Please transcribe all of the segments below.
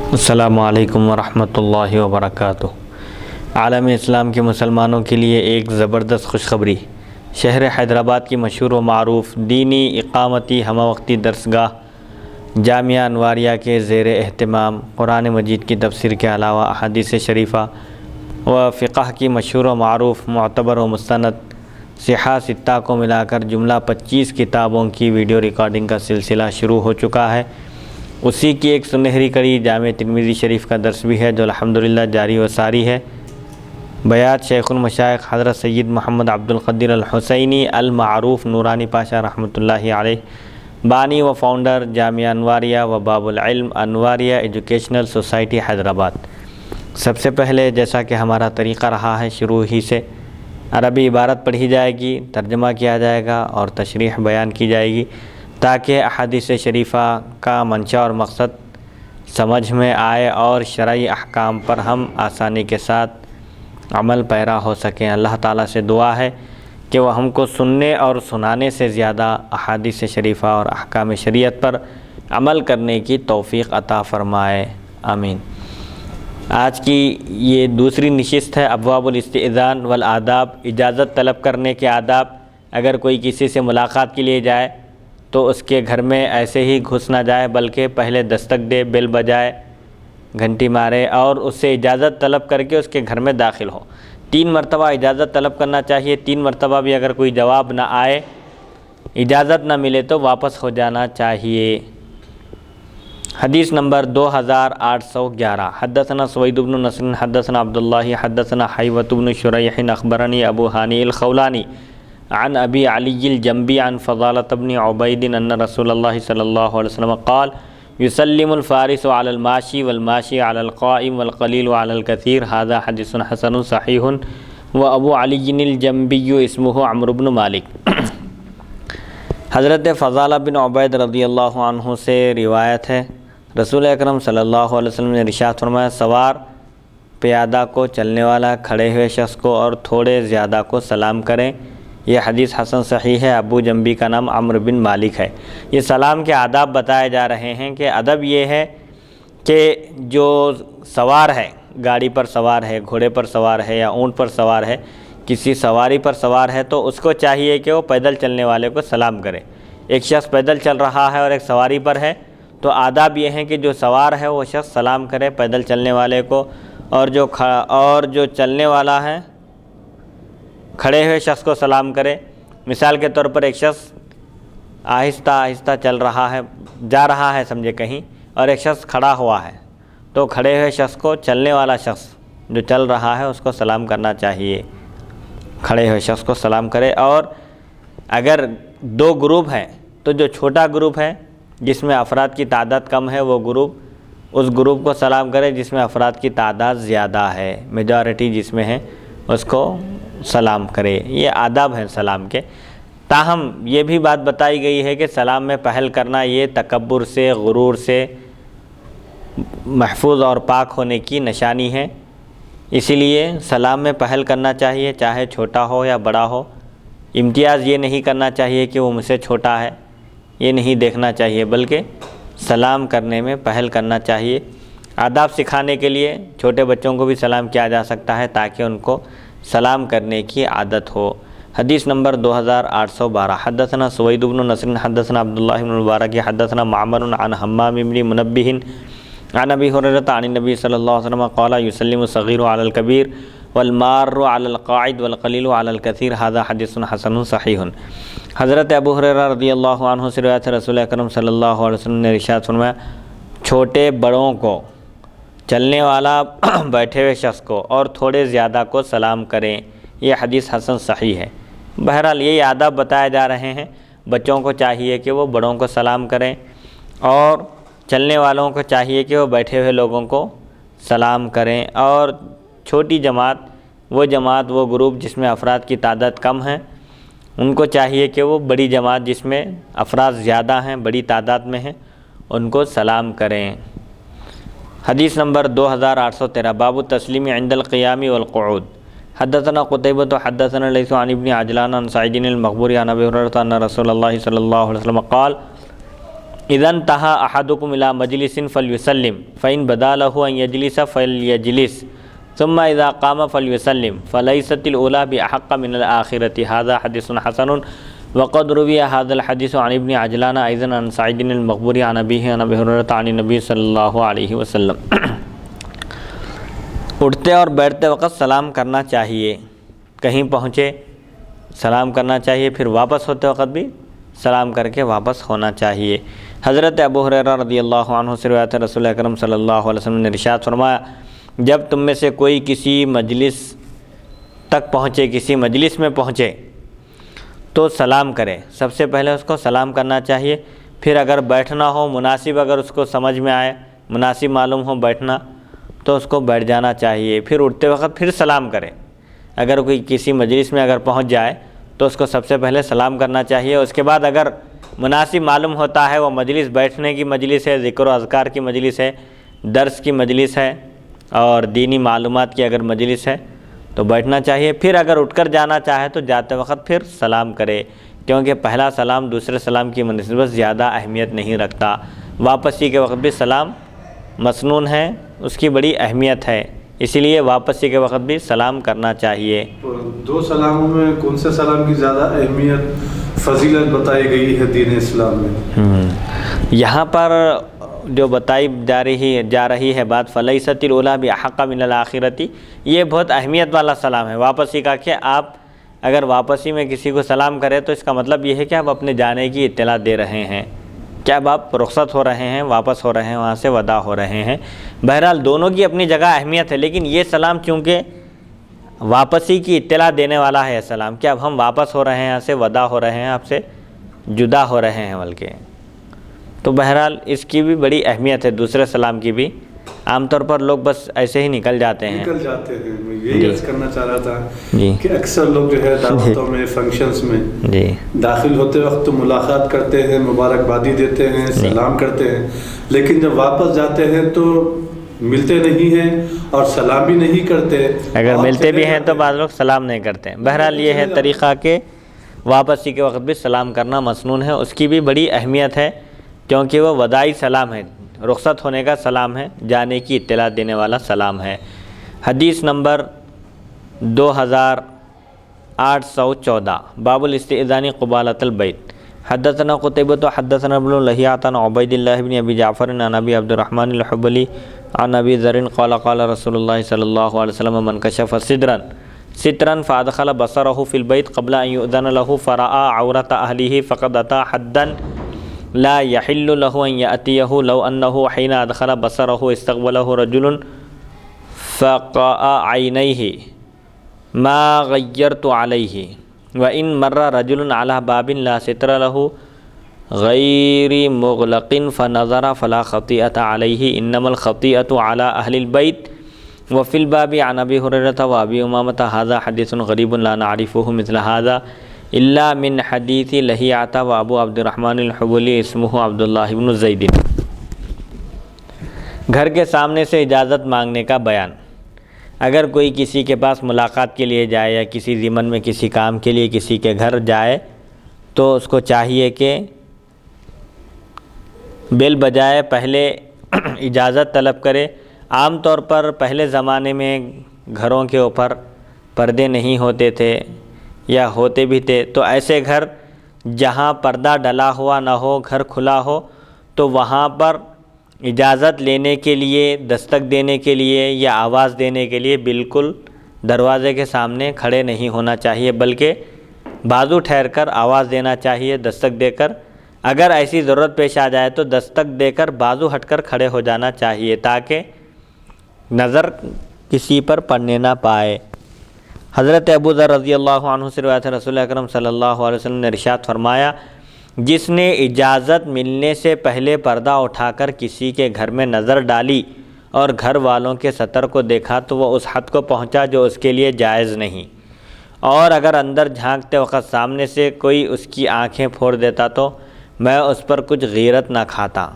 السلام علیکم ورحمۃ اللہ وبرکاتہ۔ عالم اسلام کے مسلمانوں کے لیے ایک زبردست خوشخبری۔ شہر حیدرآباد کی مشہور و معروف دینی اقامتی ہمہ وقتی درسگاہ جامعہ انواریہ کے زیر اہتمام قرآن مجید کی تفسیر کے علاوہ احادیث شریفہ و فقہ کی مشہور و معروف معتبر و مستند صحاح ستہ کو ملا کر جملہ 25 کتابوں کی ویڈیو ریکارڈنگ کا سلسلہ شروع ہو چکا ہے۔ اسی کی ایک سنہری کڑی جامع ترمذی شریف کا درس بھی ہے جو الحمدللہ جاری و ساری ہے۔ بیات شیخ المشائخ حضرت سید محمد عبد القدیر الحسینی المعروف نورانی پاشا رحمۃ اللہ علیہ، بانی و فاؤنڈر جامعہ انواریہ و باب العلم انواریہ ایجوکیشنل سوسائٹی حیدرآباد۔ سب سے پہلے جیسا کہ ہمارا طریقہ رہا ہے، شروع ہی سے عربی عبارت پڑھی جائے گی، ترجمہ کیا جائے گا اور تشریح بیان کی جائے گی تاکہ احادیث شریفہ کا منشا اور مقصد سمجھ میں آئے اور شرعی احکام پر ہم آسانی کے ساتھ عمل پیرا ہو سکیں۔ اللہ تعالیٰ سے دعا ہے کہ وہ ہم کو سننے اور سنانے سے زیادہ احادیث شریفہ اور احکام شریعت پر عمل کرنے کی توفیق عطا فرمائے، آمین۔ آج کی یہ دوسری نشست ہے ابواب الاستئذان والآداب، اجازت طلب کرنے کے آداب۔ اگر کوئی کسی سے ملاقات کے لیے جائے تو اس کے گھر میں ایسے ہی گھس نہ جائے بلکہ پہلے دستک دے، بیل بجائے، گھنٹی مارے اور اس سے اجازت طلب کر کے اس کے گھر میں داخل ہو۔ 3 مرتبہ اجازت طلب کرنا چاہیے۔ 3 مرتبہ بھی اگر کوئی جواب نہ آئے، اجازت نہ ملے تو واپس ہو جانا چاہیے۔ حدیث نمبر 2811۔ حدثنا سوید بن نصر حدثنا عبداللہ حدثنا حیوۃ بن شریح اخبرنی ابو ہانی الخولانی عن ابی علی الجنبی عن فضالۃ بن عبید ان رسول اللہ صلی اللہ علیہ وسلم قال یسلم الفارس علی الماشی والماشی علی القائم والقلیل علی الکثیر۔ ھذا حدیث حسن صحیح و ابو علی الجنبی اسمہ عمرو بن مالک۔ حضرت فضالہ بن عبید رضی اللہ عنہ سے روایت ہے، رسول اکرم صلی اللہ علیہ وسلم نے ارشاد فرمایا، سوار پیادہ کو، چلنے والا کھڑے ہوئے شخص کو اور تھوڑے زیادہ کو سلام کریں۔ یہ حدیث حسن صحیح ہے۔ ابو جنبی کا نام عمرو بن مالک ہے۔ یہ سلام کے آداب بتائے جا رہے ہیں کہ ادب یہ ہے کہ جو سوار ہے، گاڑی پر سوار ہے، گھوڑے پر سوار ہے یا اونٹ پر سوار ہے، کسی سواری پر سوار ہے تو اس کو چاہیے کہ وہ پیدل چلنے والے کو سلام کرے۔ ایک شخص پیدل چل رہا ہے اور ایک سواری پر ہے تو آداب یہ ہیں کہ جو سوار ہے وہ شخص سلام کرے پیدل چلنے والے کو، اور جو چلنے والا ہے کھڑے ہوئے شخص کو سلام کرے۔ مثال کے طور پر ایک شخص آہستہ آہستہ چل رہا ہے، جا رہا ہے سمجھے کہیں، اور ایک شخص کھڑا ہوا ہے تو کھڑے ہوئے شخص کو، چلنے والا شخص جو چل رہا ہے اس کو سلام کرنا چاہیے، کھڑے ہوئے شخص کو سلام کرے۔ اور اگر 2 گروپ ہیں تو جو چھوٹا گروپ ہے جس میں افراد کی تعداد کم ہے وہ گروپ اس گروپ کو سلام کرے جس میں افراد کی تعداد زیادہ ہے، میجارٹی جس میں ہے اس کو سلام کرے۔ یہ آداب ہیں سلام کے۔ تاہم یہ بھی بات بتائی گئی ہے کہ سلام میں پہل کرنا یہ تکبر سے، غرور سے محفوظ اور پاک ہونے کی نشانی ہے، اسی لیے سلام میں پہل کرنا چاہیے، چاہے چھوٹا ہو یا بڑا ہو۔ امتیاز یہ نہیں کرنا چاہیے کہ وہ مجھ سے چھوٹا ہے، یہ نہیں دیکھنا چاہیے، بلکہ سلام کرنے میں پہل کرنا چاہیے۔ آداب سکھانے کے لیے چھوٹے بچوں کو بھی سلام کیا جا سکتا ہے تاکہ ان کو سلام کرنے کی عادت ہو۔ حدیث نمبر 2812۔ حدثنا سوید بن نصر حدثنا عبداللہ بن مبارک حدثنا معمر عن حمام بن منبہ عن ابی ہریرہ عن النبی صلی اللہ علیہ وسلم قال یسلم الصغیر علی الکبیر والمار علی القاعد والقلیل علی الکثیر۔ ھذا حدیث حسن صحیح۔ حضرت ابو ہریرہ رضی اللہ عنہ سے روایت ہے، رسول اکرم صلی اللہ علیہ وسلم نے ارشاد فرمایا، چھوٹے بڑوں کو، چلنے والا بیٹھے ہوئے شخص کو اور تھوڑے زیادہ کو سلام کریں۔ یہ حدیث حسن صحیح ہے۔ بہرحال یہی آداب بتائے جا رہے ہیں۔ بچوں کو چاہیے کہ وہ بڑوں کو سلام کریں اور چلنے والوں کو چاہیے کہ وہ بیٹھے ہوئے لوگوں کو سلام کریں، اور چھوٹی جماعت، وہ گروپ جس میں افراد کی تعداد کم ہیں، ان کو چاہیے کہ وہ بڑی جماعت جس میں افراد زیادہ ہیں، بڑی تعداد میں ہیں، ان کو سلام کریں۔ حدیث نمبر 2813۔ باب التسلیم عند القیام والقعود۔ حدثنا قتیبۃ حدثنا لیث عن ابن عجلان عن سعید المقبوری عن ابی ہریرہ ان رسول اللہ صلی اللہ علیہ وسلم قال اذا انتہى احدکم الی مجلس فلیسلم فإن بدا له ان یجلس فلیجلس ثم اذا قام فلیسلم فلیست الاولی بأحق من الآخرۃ هذا حدیث حسن وقد روی هذا الحدیث عن ابن عجلان ایضا عن سعید المقبوری عن ابیہ عن ابی ہریرہ عن النبی صلی اللہ علیہ وسلم۔ اٹھتے اور بیٹھتے وقت سلام کرنا چاہیے، کہیں پہنچے سلام کرنا چاہیے، پھر واپس ہوتے وقت بھی سلام کر کے واپس ہونا چاہیے۔ حضرت ابو ہریرہ رضی اللہ عنہ سے روایت ہے، رسول اکرم صلی اللہ علیہ وسلم نے ارشاد فرمایا، جب تم میں سے کوئی کسی مجلس تک پہنچے، کسی مجلس میں پہنچے تو سلام کرے، سب سے پہلے اس کو سلام کرنا چاہیے، پھر اگر بیٹھنا ہو مناسب، اگر اس کو سمجھ میں آئے مناسب معلوم ہو بیٹھنا تو اس کو بیٹھ جانا چاہیے، پھر اٹھتے وقت پھر سلام کرے۔ اگر کوئی کسی مجلس میں اگر پہنچ جائے تو اس کو سب سے پہلے سلام کرنا چاہیے، اس کے بعد اگر مناسب معلوم ہوتا ہے وہ مجلس بیٹھنے کی مجلس ہے، ذکر و اذکار کی مجلس ہے، درس کی مجلس ہے اور دینی معلومات کی اگر مجلس ہے تو بیٹھنا چاہیے، پھر اگر اٹھ کر جانا چاہے تو جاتے وقت پھر سلام کرے، کیونکہ پہلا سلام دوسرے سلام کی نسبت زیادہ اہمیت نہیں رکھتا، واپسی کے وقت بھی سلام مسنون ہے، اس کی بڑی اہمیت ہے، اسی لیے واپسی کے وقت بھی سلام کرنا چاہیے۔ دو سلاموں میں کون سے سلام کی زیادہ اہمیت فضیلت بتائی گئی ہے دین اسلام میں؟ یہاں پر جو بتائی جا رہی ہے بات فلیست الاولی بأحق من الآخرۃ، یہ بہت اہمیت والا سلام ہے واپسی کا، کہ آپ اگر واپسی میں کسی کو سلام کریں تو اس کا مطلب یہ ہے کہ آپ اپنے جانے کی اطلاع دے رہے ہیں، کہ اب آپ رخصت ہو رہے ہیں، واپس ہو رہے ہیں، وہاں سے وداع ہو رہے ہیں۔ بہرحال دونوں کی اپنی جگہ اہمیت ہے، لیکن یہ سلام چونکہ واپسی کی اطلاع دینے والا ہے سلام، کہ اب ہم واپس ہو رہے ہیں، یہاں سے وداع ہو رہے ہیں، آپ سے جدا ہو رہے ہیں بلکہ، تو بہرحال اس کی بھی بڑی اہمیت ہے، دوسرے سلام کی بھی۔ عام طور پر لوگ بس ایسے ہی نکل جاتے ہیں۔ میں یہی عرض کرنا چاہ رہا تھا کہ اکثر لوگ جو ہے دعوتوں میں، فنکشنز میں داخل ہوتے وقت تو ملاقات کرتے ہیں، مبارکبادی دیتے ہیں، سلام کرتے ہیں، لیکن جب واپس جاتے ہیں تو ملتے نہیں ہیں اور سلام بھی نہیں کرتے، اگر ملتے بھی ہیں تو بعض لوگ سلام نہیں کرتے۔ بہرحال یہ ہے طریقہ کہ واپسی کے وقت بھی سلام کرنا مسنون ہے، اس کی بھی بڑی اہمیت ہے، کیونکہ وہ وداعی سلام ہے، رخصت ہونے کا سلام ہے، جانے کی اطلاع دینے والا سلام ہے۔ حدیث نمبر 2814 باب الاستئذان قبالۃ البیت۔ حدثنا قتیبہ حدثنا ابن لہیعۃ عن عبید اللہ بن ابی جعفر عن ابی عبد الرحمن الحبلی عن ابی ذر قال قال رسول اللہ صلی اللہ علیہ وسلم من کشف سترا فادخل بصره في البيت قبل ان يؤذن له فرأى عورة اهله فقد اتى حدا لا يحل له ان يأتيه لو انه حين ادخل بصره استقبله رجل فقاء عينيه ما غيرت عليه وان مر رجل على باب لا ستر له غير مغلق فنظر فلا خطيئة عليه انما الخطيئة على اهل البيت وفي الباب عن ابي هريرة وابي امامة هذا حديث غريب لا نعرفه مثل هذا الا من حديث لهيعة وابو عبد الرحمن الحبلی اسمه عبد الله بن زید۔ گھر کے سامنے سے اجازت مانگنے کا بیان۔ اگر کوئی کسی کے پاس ملاقات کے لیے جائے یا کسی ضمن میں کسی کام کے لیے کسی کے گھر جائے تو اس کو چاہیے کہ بل بجائے پہلے اجازت طلب کرے۔ عام طور پر پہلے زمانے میں گھروں کے اوپر پردے نہیں ہوتے تھے یا ہوتے بھی تھے، تو ایسے گھر جہاں پردہ ڈلا ہوا نہ ہو، گھر کھلا ہو، تو وہاں پر اجازت لینے کے لیے، دستک دینے کے لیے یا آواز دینے کے لیے بالکل دروازے کے سامنے کھڑے نہیں ہونا چاہیے، بلکہ بازو ٹھہر کر آواز دینا چاہیے، دستک دے کر۔ اگر ایسی ضرورت پیش آ جائے تو دستک دے کر بازو ہٹ کر کھڑے ہو جانا چاہیے، تاکہ نظر کسی پر پڑنے نہ پائے۔ حضرت ابو ذر رضی اللہ عنہ سے روایت ہے، رسول اکرم صلی اللہ علیہ وسلم نے ارشاد فرمایا، جس نے اجازت ملنے سے پہلے پردہ اٹھا کر کسی کے گھر میں نظر ڈالی اور گھر والوں کے ستر کو دیکھا تو وہ اس حد کو پہنچا جو اس کے لیے جائز نہیں، اور اگر اندر جھانکتے وقت سامنے سے کوئی اس کی آنکھیں پھوڑ دیتا تو میں اس پر کچھ غیرت نہ کھاتا،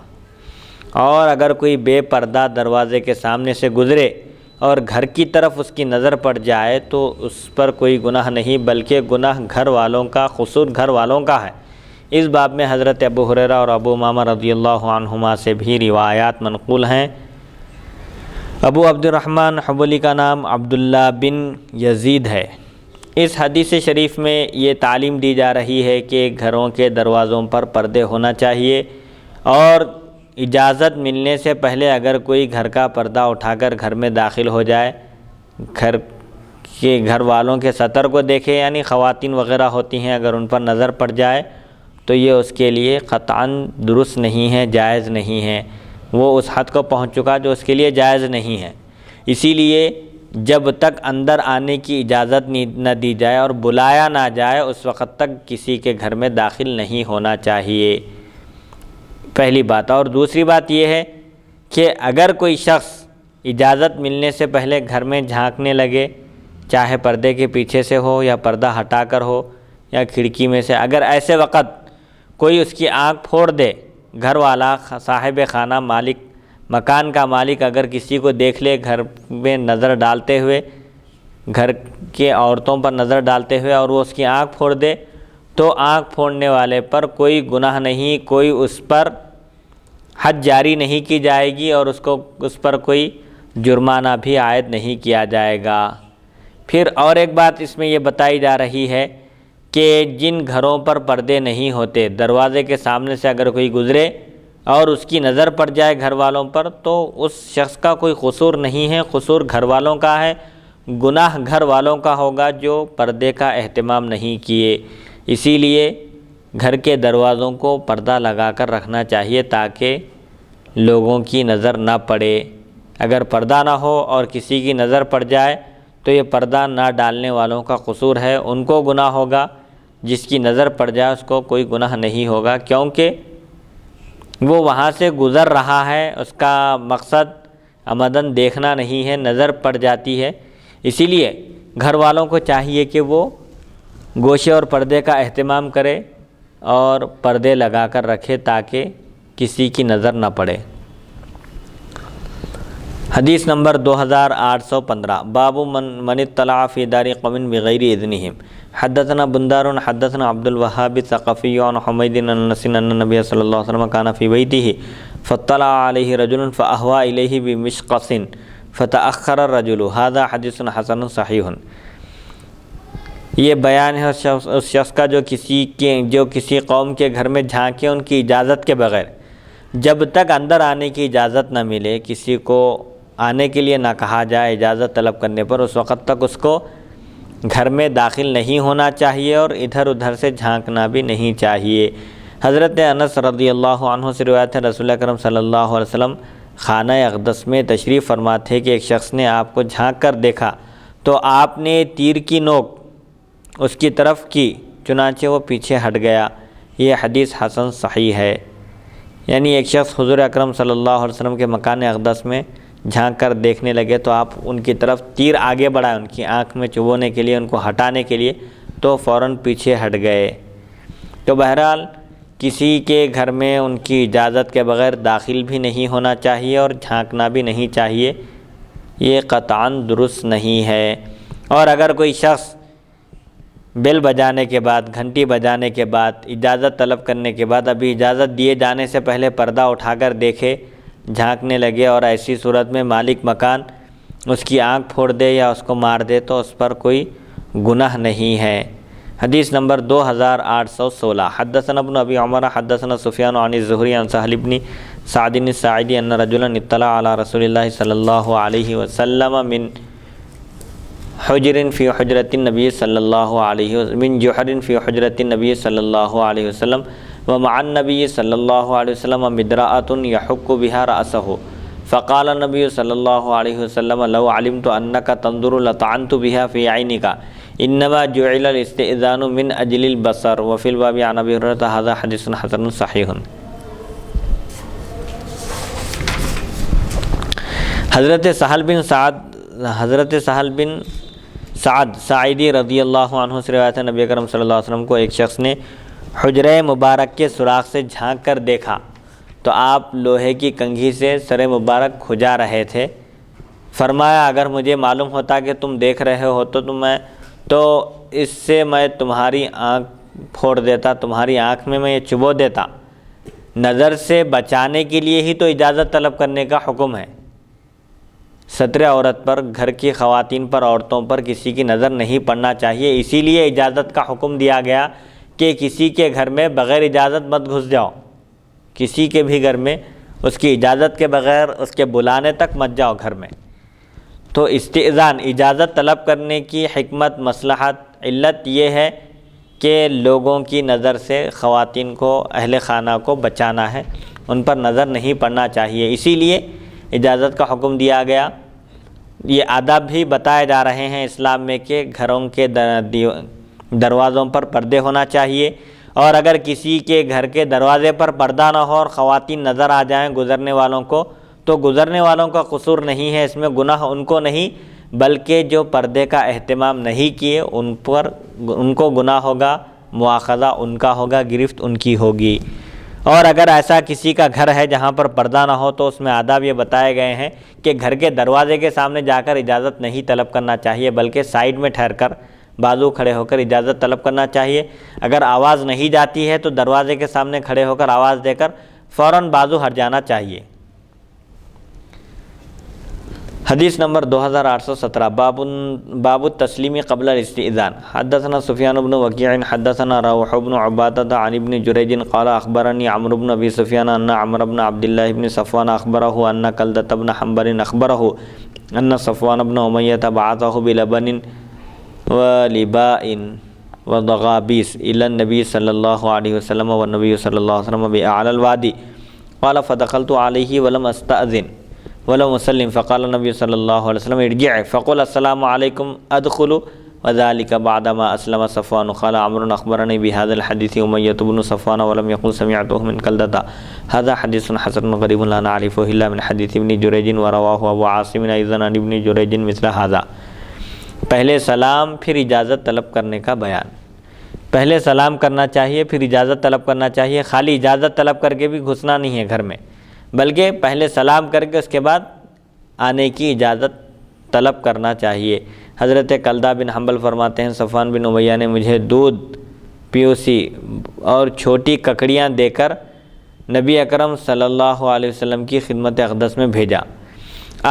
اور اگر کوئی بے پردہ دروازے کے سامنے سے گزرے اور گھر کی طرف اس کی نظر پڑ جائے تو اس پر کوئی گناہ نہیں، بلکہ گناہ گھر والوں کا، قصور گھر والوں کا ہے، اس باب میں حضرت ابو ہریرہ اور ابو امامہ رضی اللہ عنہما سے بھی روایات منقول ہیں۔ ابو عبد الرحمن حبلی کا نام عبداللہ بن یزید ہے۔ اس حدیث شریف میں یہ تعلیم دی جا رہی ہے کہ گھروں کے دروازوں پر پردے ہونا چاہیے، اور اجازت ملنے سے پہلے اگر کوئی گھر کا پردہ اٹھا کر گھر میں داخل ہو جائے، گھر والوں کے سطر کو دیکھے، یعنی خواتین وغیرہ ہوتی ہیں، اگر ان پر نظر پڑ جائے تو یہ اس کے لیے قطعاً درست نہیں ہے، جائز نہیں ہے، وہ اس حد کو پہنچ چکا جو اس کے لیے جائز نہیں ہے۔ اسی لیے جب تک اندر آنے کی اجازت نہ دی جائے اور بلایا نہ جائے، اس وقت تک کسی کے گھر میں داخل نہیں ہونا چاہیے، پہلی بات۔ اور دوسری بات یہ ہے کہ اگر کوئی شخص اجازت ملنے سے پہلے گھر میں جھانکنے لگے، چاہے پردے کے پیچھے سے ہو یا پردہ ہٹا کر ہو یا کھڑکی میں سے، اگر ایسے وقت کوئی اس کی آنکھ پھوڑ دے، گھر والا، صاحب خانہ، مالک، مکان کا مالک اگر کسی کو دیکھ لے گھر میں نظر ڈالتے ہوئے، گھر کے عورتوں پر نظر ڈالتے ہوئے، اور وہ اس کی آنکھ پھوڑ دے، تو آنکھ پھوڑنے والے پر کوئی گناہ نہیں، کوئی اس پر حد جاری نہیں کی جائے گی، اور اس پر کوئی جرمانہ بھی عائد نہیں کیا جائے گا۔ پھر اور ایک بات اس میں یہ بتائی جا رہی ہے کہ جن گھروں پر پردے نہیں ہوتے، دروازے کے سامنے سے اگر کوئی گزرے اور اس کی نظر پڑ جائے گھر والوں پر، تو اس شخص کا کوئی قصور نہیں ہے، قصور گھر والوں کا ہے، گناہ گھر والوں کا ہوگا جو پردے کا اہتمام نہیں کیے۔ اسی لیے گھر کے دروازوں کو پردہ لگا کر رکھنا چاہیے تاکہ لوگوں کی نظر نہ پڑے۔ اگر پردہ نہ ہو اور کسی کی نظر پڑ جائے تو یہ پردہ نہ ڈالنے والوں کا قصور ہے، ان کو گناہ ہوگا، جس کی نظر پڑ جائے اس کو کوئی گناہ نہیں ہوگا، کیونکہ وہ وہاں سے گزر رہا ہے، اس کا مقصد عمدن دیکھنا نہیں ہے، نظر پڑ جاتی ہے۔ اسی لیے گھر والوں کو چاہیے کہ وہ گوشے اور پردے کا اہتمام کرے اور پردے لگا کر رکھے تاکہ کسی کی نظر نہ پڑے۔ حدیث نمبر 2815، باب من اطلع فی دار قوم بغیر اذنہم۔ حدثنا بندار حدثنا عبد الوهاب الثقفي عن حميد بن انس ان النبي صلى الله عليه وسلم كان في بيته فاطلع عليه رجل فاهوى اليه بمشقص فتاخر الرجل، هذا حدیث حسن صحیح۔ یہ بیان ہے اس شخص کا جو کسی قوم کے گھر میں جھانکے ان کی اجازت کے بغیر، جب تک اندر آنے کی اجازت نہ ملے، کسی کو آنے کے لیے نہ کہا جائے اجازت طلب کرنے پر، اس وقت تک اس کو گھر میں داخل نہیں ہونا چاہیے اور ادھر ادھر سے جھانکنا بھی نہیں چاہیے۔ حضرت انس رضی اللہ عنہ سے روایت ہے، رسول اکرم صلی اللہ علیہ وسلم خانہ اقدس میں تشریف فرما تھے کہ ایک شخص نے آپ کو جھانک کر دیکھا تو آپ نے تیر کی نوک اس کی طرف کی، چنانچہ وہ پیچھے ہٹ گیا۔ یہ حدیث حسن صحیح ہے۔ یعنی ایک شخص حضور اکرم صلی اللہ علیہ وسلم کے مکان اقدس میں جھانک کر دیکھنے لگے تو آپ ان کی طرف تیر آگے بڑھائے، ان کی آنکھ میں چبونے کے لیے، ان کو ہٹانے کے لیے، تو فوراً پیچھے ہٹ گئے۔ تو بہرحال کسی کے گھر میں ان کی اجازت کے بغیر داخل بھی نہیں ہونا چاہیے اور جھانکنا بھی نہیں چاہیے، یہ قطعاً درست نہیں ہے۔ اور اگر کوئی شخص بیل بجانے کے بعد، گھنٹی بجانے کے بعد، اجازت طلب کرنے کے بعد، ابھی اجازت دیے جانے سے پہلے پردہ اٹھا کر دیکھے، جھانکنے لگے، اور ایسی صورت میں مالک مکان اس کی آنکھ پھوڑ دے یا اس کو مار دے تو اس پر کوئی گناہ نہیں ہے۔ حدیث نمبر 2816، حدثنا ابن ابی عمر حدثنا سفیان عن الزہری عن سہل بن سعد الساعدی ان رجلا اطلع علی رسول اللہ صلی اللہ علیہ وسلم من حجر فی حجرۃ النبی صلی اللہ علیہ وسلم، من جحر فی حجرۃ النبی صلی اللہ علیہ وسلم ومع النبی صلی اللہ علیہ وسلم مدراۃ یحک بها رأسہ، فقال النبی صلی اللہ علیہ وسلم لو علمت انک تنظر لطعنت بها فی عینک، انما جعل الاستئذان من اجل البصر، وفی الباب عن ابی ہریرہ ھذا حدیث حسن صحیح۔ حضرت سہل بن سعد ساعدی رضی اللہ عنہ سے روایت ہے، نبی کرم صلی اللہ علیہ وسلم کو ایک شخص نے حجرہ مبارک کے سوراخ سے جھانک کر دیکھا تو آپ لوہے کی کنگھی سے سر مبارک کھجا رہے تھے۔ فرمایا اگر مجھے معلوم ہوتا کہ تم دیکھ رہے ہو تو اس سے میں تمہاری آنکھ پھوڑ دیتا، تمہاری آنکھ میں یہ چبو دیتا۔ نظر سے بچانے کے لیے ہی تو اجازت طلب کرنے کا حکم ہے۔ ستر عورت پر، گھر کی خواتین پر، عورتوں پر کسی کی نظر نہیں پڑنا چاہیے، اسی لیے اجازت کا حکم دیا گیا کہ کسی کے گھر میں بغیر اجازت مت گھس جاؤ، کسی کے بھی گھر میں اس کی اجازت کے بغیر، اس کے بلانے تک مت جاؤ گھر میں۔ تو استئذان، اجازت طلب کرنے کی حکمت، مصلحت، علت یہ ہے کہ لوگوں کی نظر سے خواتین کو، اہل خانہ کو بچانا ہے، ان پر نظر نہیں پڑنا چاہیے، اسی لیے اجازت کا حکم دیا گیا۔ یہ آداب بھی بتائے جا رہے ہیں اسلام میں کہ گھروں کے دروازوں پر پردے ہونا چاہیے، اور اگر کسی کے گھر کے دروازے پر پردہ نہ ہو اور خواتین نظر آ جائیں گزرنے والوں کو، تو گزرنے والوں کا قصور نہیں ہے، اس میں گناہ ان کو نہیں بلکہ جو پردے کا اہتمام نہیں کیے ان کو گناہ ہوگا، مواخذہ ان کا ہوگا، گرفت ان کی ہوگی۔ اور اگر ایسا کسی کا گھر ہے جہاں پر پردہ نہ ہو تو اس میں آداب یہ بتائے گئے ہیں کہ گھر کے دروازے کے سامنے جا کر اجازت نہیں طلب کرنا چاہیے، بلکہ سائیڈ میں ٹھہر کر، بازو کھڑے ہو کر اجازت طلب کرنا چاہیے۔ اگر آواز نہیں جاتی ہے تو دروازے کے سامنے کھڑے ہو کر آواز دے کر فوراً بازو ہٹ جانا چاہیے۔ حدیث نمبر 2817، باب التسلیم قبل الاستئذان۔ حدثنا سفیان بن وکیع حدثنا روح بن عبادة عن ابن جریج قال اخبرني عمرو بن ابی سفیان ان عمرو بن عبد الله بن صفوان اخبره ان کلدة بن حنبل اخبره ان صفوان بن امیۃ بعثه بلبن ولباء وضغابیس الى النبی صلی اللہ علیہ وسلم والنبی صلی اللہ علیہ وسلم بأعلى الوادی قال فدخلت علیہ ولم استأذن ولم اسلم فقال النبی صلی اللہ علیہ وسلم ارجع فقل السلام علیکم ادخل وذلك بعدما اسلم صفوان قال عمرو اخبرني بهذا الحديث امیۃ بن صفوان ولم يقل سمعته من کلدة هذا حدیث حسن غریب لا نعرفه الا من حدیث ابن جریج ورواه ابو عاصم ايضا عن ابن جریج مثل هذا۔ پہلے سلام پھر اجازت طلب کرنے کا بیان۔ پہلے سلام کرنا چاہیے پھر اجازت طلب کرنا چاہیے، خالی اجازت طلب کر کے بھی گھسنا نہیں ہے گھر میں، بلکہ پہلے سلام کر کے اس کے بعد آنے کی اجازت طلب کرنا چاہیے۔ حضرت کلدہ بن حنبل فرماتے ہیں صفوان بن امیہ نے مجھے دودھ، پیوسی اور چھوٹی ککڑیاں دے کر نبی اکرم صلی اللہ علیہ وسلم کی خدمت اقدس میں بھیجا۔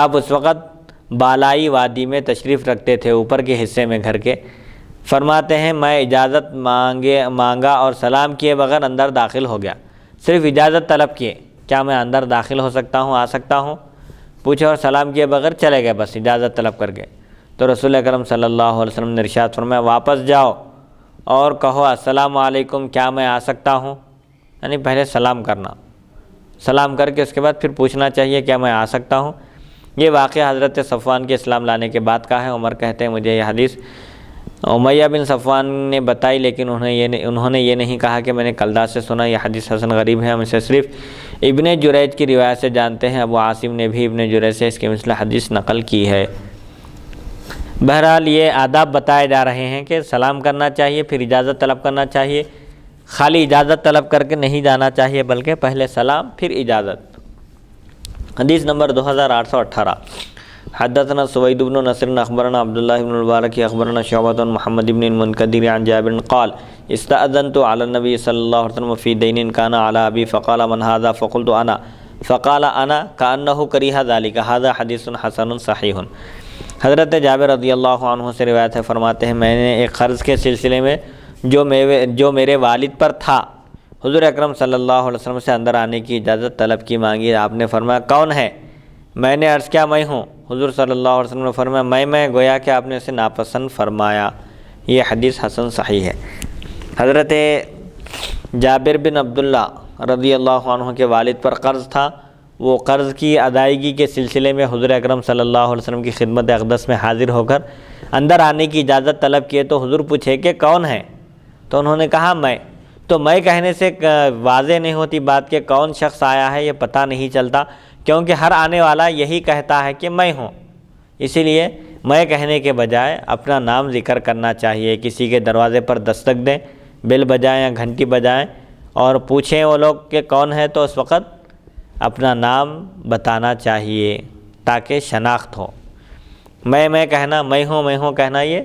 آپ اس وقت بالائی وادی میں تشریف رکھتے تھے، اوپر کے حصے میں گھر کے۔ فرماتے ہیں میں اجازت مانگا اور سلام کیے بغیر اندر داخل ہو گیا، صرف اجازت طلب کیے، کیا میں اندر داخل ہو سکتا ہوں، آ سکتا ہوں، پوچھے اور سلام کیے بغیر چلے گئے بس اجازت طلب کر کے۔ تو رسول اکرم صلی اللہ علیہ وسلم نے ارشاد فرمایا واپس جاؤ اور کہو السلام علیکم، کیا میں آ سکتا ہوں، یعنی پہلے سلام کرنا، سلام کر کے اس کے بعد پھر پوچھنا چاہیے کیا میں آ سکتا ہوں۔ یہ واقعہ حضرت صفوان کے اسلام لانے کے بعد کا ہے۔ عمر کہتے ہیں مجھے یہ حدیث امیہ بن صفوان نے بتائی، لیکن انہوں نے یہ نہیں کہا کہ میں نے کلدہ سے سنا، یہ حدیث حسن غریب ہے، ہم اسے صرف ابن جریج کی روایت سے جانتے ہیں، ابو عاصم نے بھی ابن جریج سے اس کی مثل حدیث نقل کی ہے۔ بہرحال یہ آداب بتائے جا رہے ہیں کہ سلام کرنا چاہیے پھر اجازت طلب کرنا چاہیے، خالی اجازت طلب کر کے نہیں جانا چاہیے بلکہ پہلے سلام پھر اجازت۔ حدیث نمبر 2818، حدثنا سوید بن نصر اخبرنا عبداللہ بن المبارک اخبرنا شعبۃ محمد بن المنکدر عن جابر قال استأذنت على النبي صلی اللہ علیہ وسلم في دین كان على ابي فقال من هذا فقلت انا فقال انا كأنه كره ذلك هذا حدیث حسن صحیح۔ حضرت جابر رضی اللہ عنہ سے روایت ہے، فرماتے ہیں میں نے ایک قرض کے سلسلے میں جو میرے والد پر تھا حضور اکرم صلی اللہ علیہ وسلم سے اندر آنے کی اجازت طلب کی، مانگی، آپ نے فرمایا کون ہے؟ میں نے عرض کیا میں ہوں؟ حضور صلی اللہ علیہ وسلم نے فرمایا میں گویا کہ آپ نے اسے ناپسند فرمایا۔ یہ حدیث حسن صحیح ہے۔ حضرت جابر بن عبداللہ رضی اللہ عنہ کے والد پر قرض تھا، وہ قرض کی ادائیگی کے سلسلے میں حضور اکرم صلی اللہ علیہ وسلم کی خدمت اقدس میں حاضر ہو کر اندر آنے کی اجازت طلب کیے تو حضور پوچھے کہ کون ہے؟ تو انہوں نے کہا میں۔ تو میں کہنے سے واضح نہیں ہوتی بات کہ کون شخص آیا ہے، یہ پتہ نہیں چلتا، کیونکہ ہر آنے والا یہی کہتا ہے کہ میں ہوں، اسی لیے میں کہنے کے بجائے اپنا نام ذکر کرنا چاہیے۔ کسی کے دروازے پر دستک دیں، بیل بجائیں یا گھنٹی بجائیں اور پوچھیں وہ لوگ کہ کون ہے، تو اس وقت اپنا نام بتانا چاہیے تاکہ شناخت ہو۔ میں کہنا، میں ہوں کہنا یہ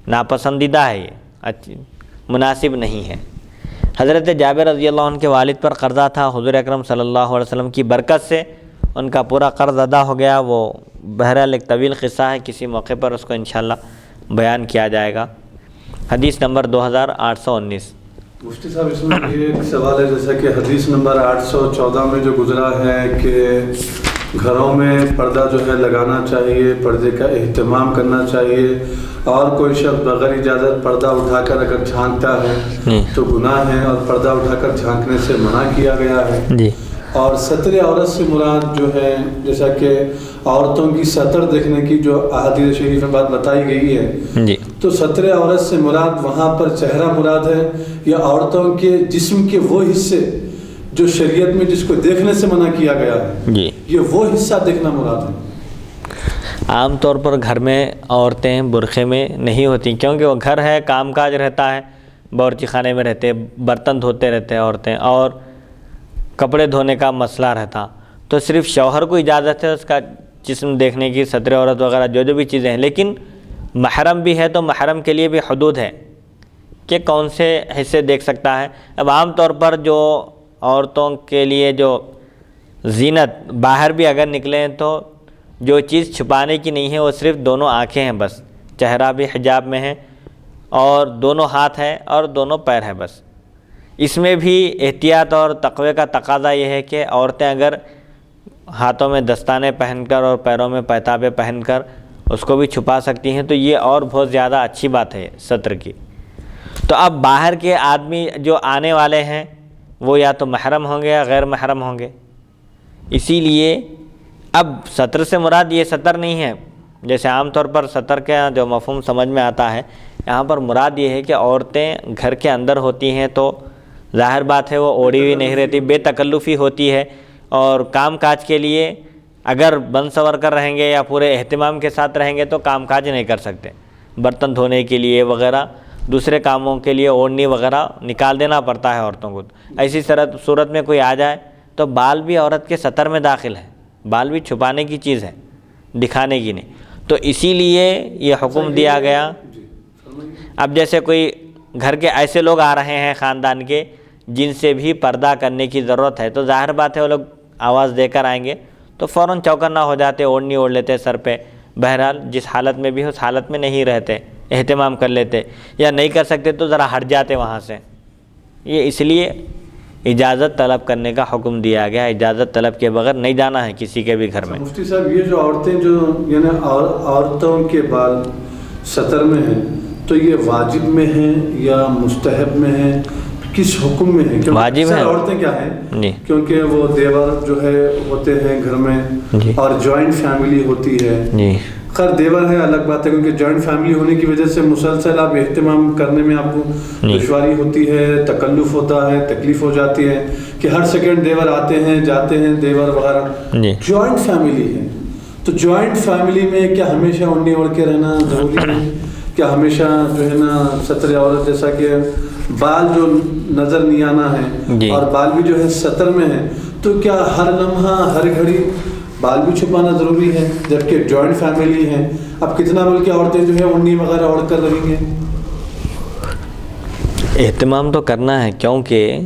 ناپسندیدہ ہے، یہ مناسب نہیں ہے۔ حضرت جابر رضی اللہ عنہ کے والد پر قرضہ تھا، حضور اکرم صلی اللہ علیہ وسلم کی برکت سے ان کا پورا قرض ادا ہو گیا۔ وہ بہرحال ایک طویل قصہ ہے، کسی موقع پر اس کو انشاءاللہ بیان کیا جائے گا۔ حدیث نمبر 2819۔ مفتی صاحب اس میں یہ ایک سوال ہے، جیسا کہ حدیث نمبر 814 میں جو گزرا ہے کہ گھروں میں پردہ جو ہے لگانا چاہیے، پردے کا اہتمام کرنا چاہیے، اور کوئی شخص بغیر اجازت پردہ اٹھا کر اگر جھانکتا ہے تو گناہ ہے، اور پردہ اٹھا کر جھانکنے سے منع کیا گیا ہے۔ اور ستر عورت سے مراد جو ہے، جیسا کہ عورتوں کی سطر دیکھنے کی جو احادیث شریف میں بات بتائی گئی ہے، تو ستر عورت سے مراد وہاں پر چہرہ مراد ہے یا عورتوں کے جسم کے وہ حصے جو شریعت میں جس کو دیکھنے سے منع کیا گیا ہے، یہ وہ حصہ دیکھنا مراد ہے؟ عام طور پر گھر میں عورتیں برقعے میں نہیں ہوتی، کیونکہ وہ گھر ہے، کام کاج رہتا ہے، باورچی خانے میں رہتے، برتن دھوتے رہتے ہیں عورتیں، اور کپڑے دھونے کا مسئلہ رہتا، تو صرف شوہر کو اجازت ہے اس کا جسم دیکھنے کی، ستر عورت وغیرہ جو بھی چیزیں ہیں، لیکن محرم بھی ہے تو محرم کے لیے بھی حدود ہے کہ کون سے حصے دیکھ سکتا ہے۔ اب عام طور پر جو عورتوں کے لیے جو زینت باہر بھی اگر نکلیں تو جو چیز چھپانے کی نہیں ہے وہ صرف دونوں آنکھیں ہیں بس، چہرہ بھی حجاب میں ہے اور دونوں ہاتھ ہیں اور دونوں پیر ہیں بس۔ اس میں بھی احتیاط اور تقوی کا تقاضا یہ ہے کہ عورتیں اگر ہاتھوں میں دستانے پہن کر اور پیروں میں پیتابیں پہن کر اس کو بھی چھپا سکتی ہیں، تو یہ اور بہت زیادہ اچھی بات ہے ستر کی۔ تو اب باہر کے آدمی جو آنے والے ہیں وہ یا تو محرم ہوں گے یا غیر محرم ہوں گے، اسی لیے اب ستر سے مراد یہ ستر نہیں ہے جیسے عام طور پر ستر کا جو مفہوم سمجھ میں آتا ہے، یہاں پر مراد یہ ہے کہ عورتیں گھر کے اندر ہوتی ہیں تو ظاہر بات ہے وہ اوڑھی ہوئی نہیں رہتی، بے تکلفی ہوتی ہے، اور کام کاج کے لیے اگر بن سور کر رہیں گے یا پورے اہتمام کے ساتھ رہیں گے تو کام کاج نہیں کر سکتے، برتن دھونے کے لیے وغیرہ دوسرے کاموں کے لیے اوڑھنی وغیرہ نکال دینا پڑتا ہے عورتوں کو۔ ایسی صورت میں کوئی آ جائے تو بال بھی عورت کے ستر میں داخل ہے، بال بھی چھپانے کی چیز ہے، دکھانے کی نہیں، تو اسی لیے یہ حکم دیا گیا۔ اب جیسے کوئی گھر کے ایسے لوگ آ رہے ہیں خاندان کے جن سے بھی پردہ کرنے کی ضرورت ہے، تو ظاہر بات ہے وہ لوگ آواز دے کر آئیں گے تو فوراً چوکنا ہو جاتے، اوڑھنی اوڑھ لیتے سر پہ، بہرحال جس حالت میں بھی اس حالت میں نہیں رہتے، اہتمام کر لیتے، یا نہیں کر سکتے تو ذرا ہٹ جاتے وہاں سے۔ یہ اس لیے اجازت طلب کرنے کا حکم دیا گیا، اجازت طلب کے بغیر نہیں جانا ہے کسی کے بھی گھر میں۔ مفتی صاحب یہ جو عورتیں جو یعنی عورتوں کے بال ستر میں ہیں تو یہ واجب میں ہیں یا مستحب میں ہیں، کس حکم میں ہے؟ واجب ہے۔ عورتیں کیا ہیں کیونکہ وہ دیور جو ہے ہوتے ہیں گھر میں اور جوائنٹ فیملی ہوتی ہے، خیر دیور ہے الگ بات ہے، کیونکہ جوائنٹ فیملی ہونے کی وجہ سے مسلسل آپ اہتمام کرنے میں آپ کو دشواری ہوتی ہے، تکلف ہوتا ہے، تکلیف ہو جاتی ہے کہ ہر سیکنڈ دیور آتے ہیں جاتے ہیں دیور وغیرہ۔ جوائنٹ فیملی ہے تو جوائنٹ فیملی میں کیا ہمیشہ اوڑھنی اوڑھ کے رہنا ضروری ہے؟ کیا ہمیشہ جو ہے نا ستر عورت جیسا کہ بال جو نظر نہیں آنا ہے اور بال بھی جو ہے ستر میں ہے، تو کیا ہر لمحہ ہر گھڑی بال بھی چھپانا ضروری ہے جبکہ جوائنٹ فیملی ہے؟ اب کتنا بلکہ عورتیں جو ہے اوڑھنی وغیرہ اوڑھ کر رہیں گے؟ اہتمام تو کرنا ہے، کیونکہ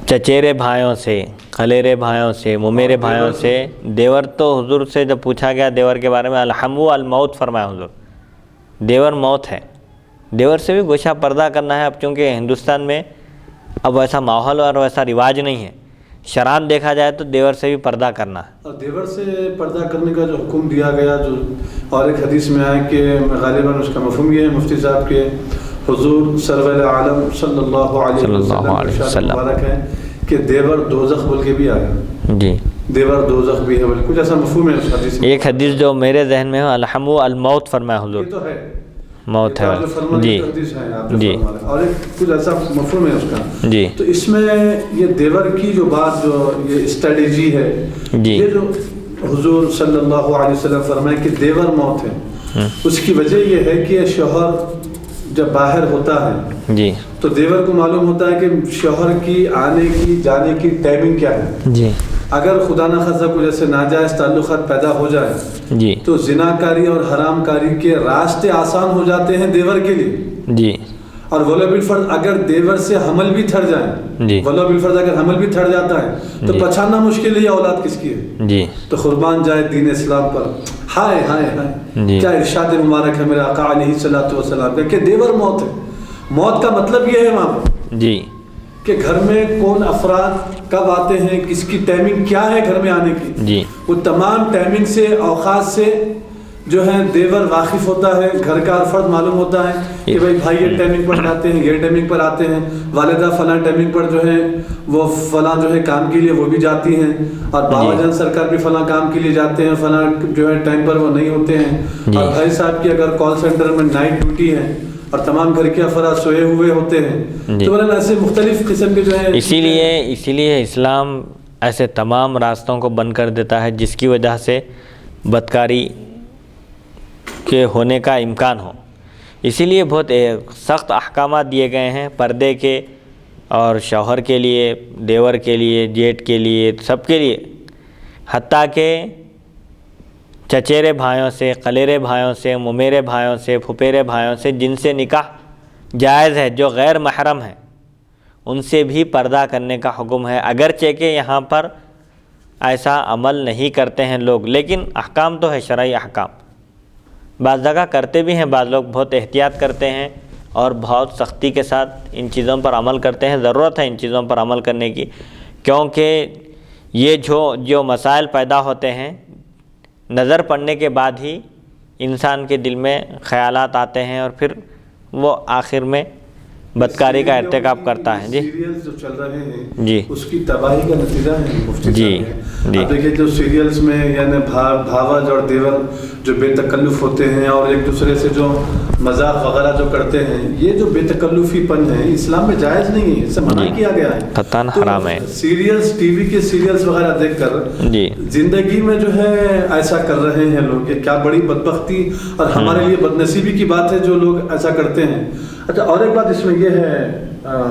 چچیرے بھائیوں سے، خلیرے بھائیوں سے، ممیرے بھائیوں سے، دیور تو حضور سے جب پوچھا گیا دیور کے بارے میں الحمو الموت فرمایا حضور، دیور موت ہے، دیور سے بھی گوشہ پردہ کرنا ہے۔ اب چونکہ ہندوستان میں اب ویسا ماحول اور ویسا رواج نہیں ہے، شرعاً دیکھا جائے تو دیور سے بھی پردہ کرنا ہے۔ اور دیور سے پردہ کرنے کا جو حکم دیا گیا، جو اور ایک حدیث میں آئے کہ غالباً اس کا مفہوم یہ ہے مفتی صاحب کے حضور سرور عالم صلی اللہ علیہ وسلم مبارک ہے کہ دیور دوزخ بول کے بھی آیا، جی دیور دوزخ بھی ہے، کچھ ایسا مفہوم ہے اس حدیث میں۔ ایک حدیث جو میرے ذہن میں ہے الحمو الموت فرمایا حضور، یہ تو ہے موت ہے جی جی، اور ایک کچھ ایسا مفہوم ہے اس کا جی۔ تو اس میں یہ دیور کی جو بات جو یہ اسٹریٹجی ہے، یہ جو حضور صلی اللہ علیہ وسلم فرمائے کہ دیور موت ہے، اس کی وجہ یہ ہے کہ شوہر جب باہر ہوتا ہے جی تو دیور کو معلوم ہوتا ہے کہ شوہر کی آنے کی جانے کی ٹائمنگ کیا ہے جی، اگر خدا نخواستہ کوئی جیسے ناجائز تعلقات پیدا ہو جائے جی تو زنا کاری اور حرام کاری کے راستے آسان ہو جاتے ہیں دیور کے لیے، جی، اور ولا بالفرض اگر دیور سے حمل بھی تھڑ جائے، ولا بالفرض اگر حمل بھی تھڑ جاتا ہے تو پہچاننا مشکل ہے یہ اولاد کس کی ہے. تو قربان جائے دین اسلام پر. ہائے ہائے ہائے کیا ارشاد مبارک ہے میرے آقا علیہ الصلوۃ والسلام کا کہ دیور موت ہے. موت کا مطلب یہ ہے وہاں پر کہ گھر میں کون افراد کب آتے ہیں، کس کی ٹائمنگ کیا ہے گھر میں آنے کی، وہ تمام ٹائمنگ سے اوقات سے جو ہے دیور واقف ہوتا ہے. گھر کا ہر فرد معلوم ہوتا ہے کہ بھائی بھائی یہ ٹائمنگ پر آتے ہیں، یہ ٹائمنگ پر آتے ہیں، والدہ فلاں ٹائمنگ پر جو ہے وہ فلاں جو ہے کام کے لیے وہ بھی جاتی ہیں، اور بابا جان سرکار بھی فلاں کام کے لیے جاتے ہیں، فلاں جو ہے ٹائم پر وہ نہیں ہوتے ہیں. اور بھائی صاحب کی اگر کال سینٹر میں نائٹ ڈیوٹی ہے اور تمام گھر کے افراد سوئے ہوئے ہوتے ہیں، تو ایسے مختلف قسم کے جو ہے اسی لیے اسلام ایسے تمام راستوں کو بند کر دیتا ہے جس کی وجہ سے بدکاری کے ہونے کا امکان ہو. اسی لیے بہت سخت احکامات دیے گئے ہیں پردے کے، اور شوہر کے لیے، دیور کے لیے، جیٹ کے لیے، سب کے لیے. حتیٰ کہ چچیرے بھائیوں سے، خلیرے بھائیوں سے، ممیرے بھائیوں سے، پھپھیرے بھائیوں سے جن سے نکاح جائز ہے، جو غیر محرم ہیں، ان سے بھی پردہ کرنے کا حکم ہے. اگرچہ کہ یہاں پر ایسا عمل نہیں کرتے ہیں لوگ، لیکن احکام تو ہے، شرعی احکام. بعض جگہ کرتے بھی ہیں، بعض لوگ بہت احتیاط کرتے ہیں اور بہت سختی کے ساتھ ان چیزوں پر عمل کرتے ہیں. ضرورت ہے ان چیزوں پر عمل کرنے کی، کیونکہ یہ جو مسائل پیدا ہوتے ہیں نظر پڑنے کے بعد ہی انسان کے دل میں خیالات آتے ہیں، اور پھر وہ آخر میں بدکاری کا ارتکاب کرتا ہے. سیریلز جو چل رہے ہیں اس کی تباہی کا نتیجہ ہے مفتی صاحب. اب دیکھیے جو سیریلز میں یعنی بھاوج اور دیور جو بے تکلف ہوتے ہیں اور ایک دوسرے سے جو مذاق وغیرہ جو کرتے ہیں، یہ جو بے تکلفی پن ہے اسلام میں جائز نہیں ہے، اسے منع کیا گیا ہے، قطعاً حرام ہے. سیریلز، ٹی وی کے سیریلز وغیرہ دیکھ کر زندگی میں جو ہے ایسا کر رہے ہیں لوگ. یہ کیا بڑی بدبختی اور ہمارے لیے بدنصیبی کی بات ہے جو لوگ ایسا کرتے ہیں. اچھا، اور ایک بات اس میں یہ ہے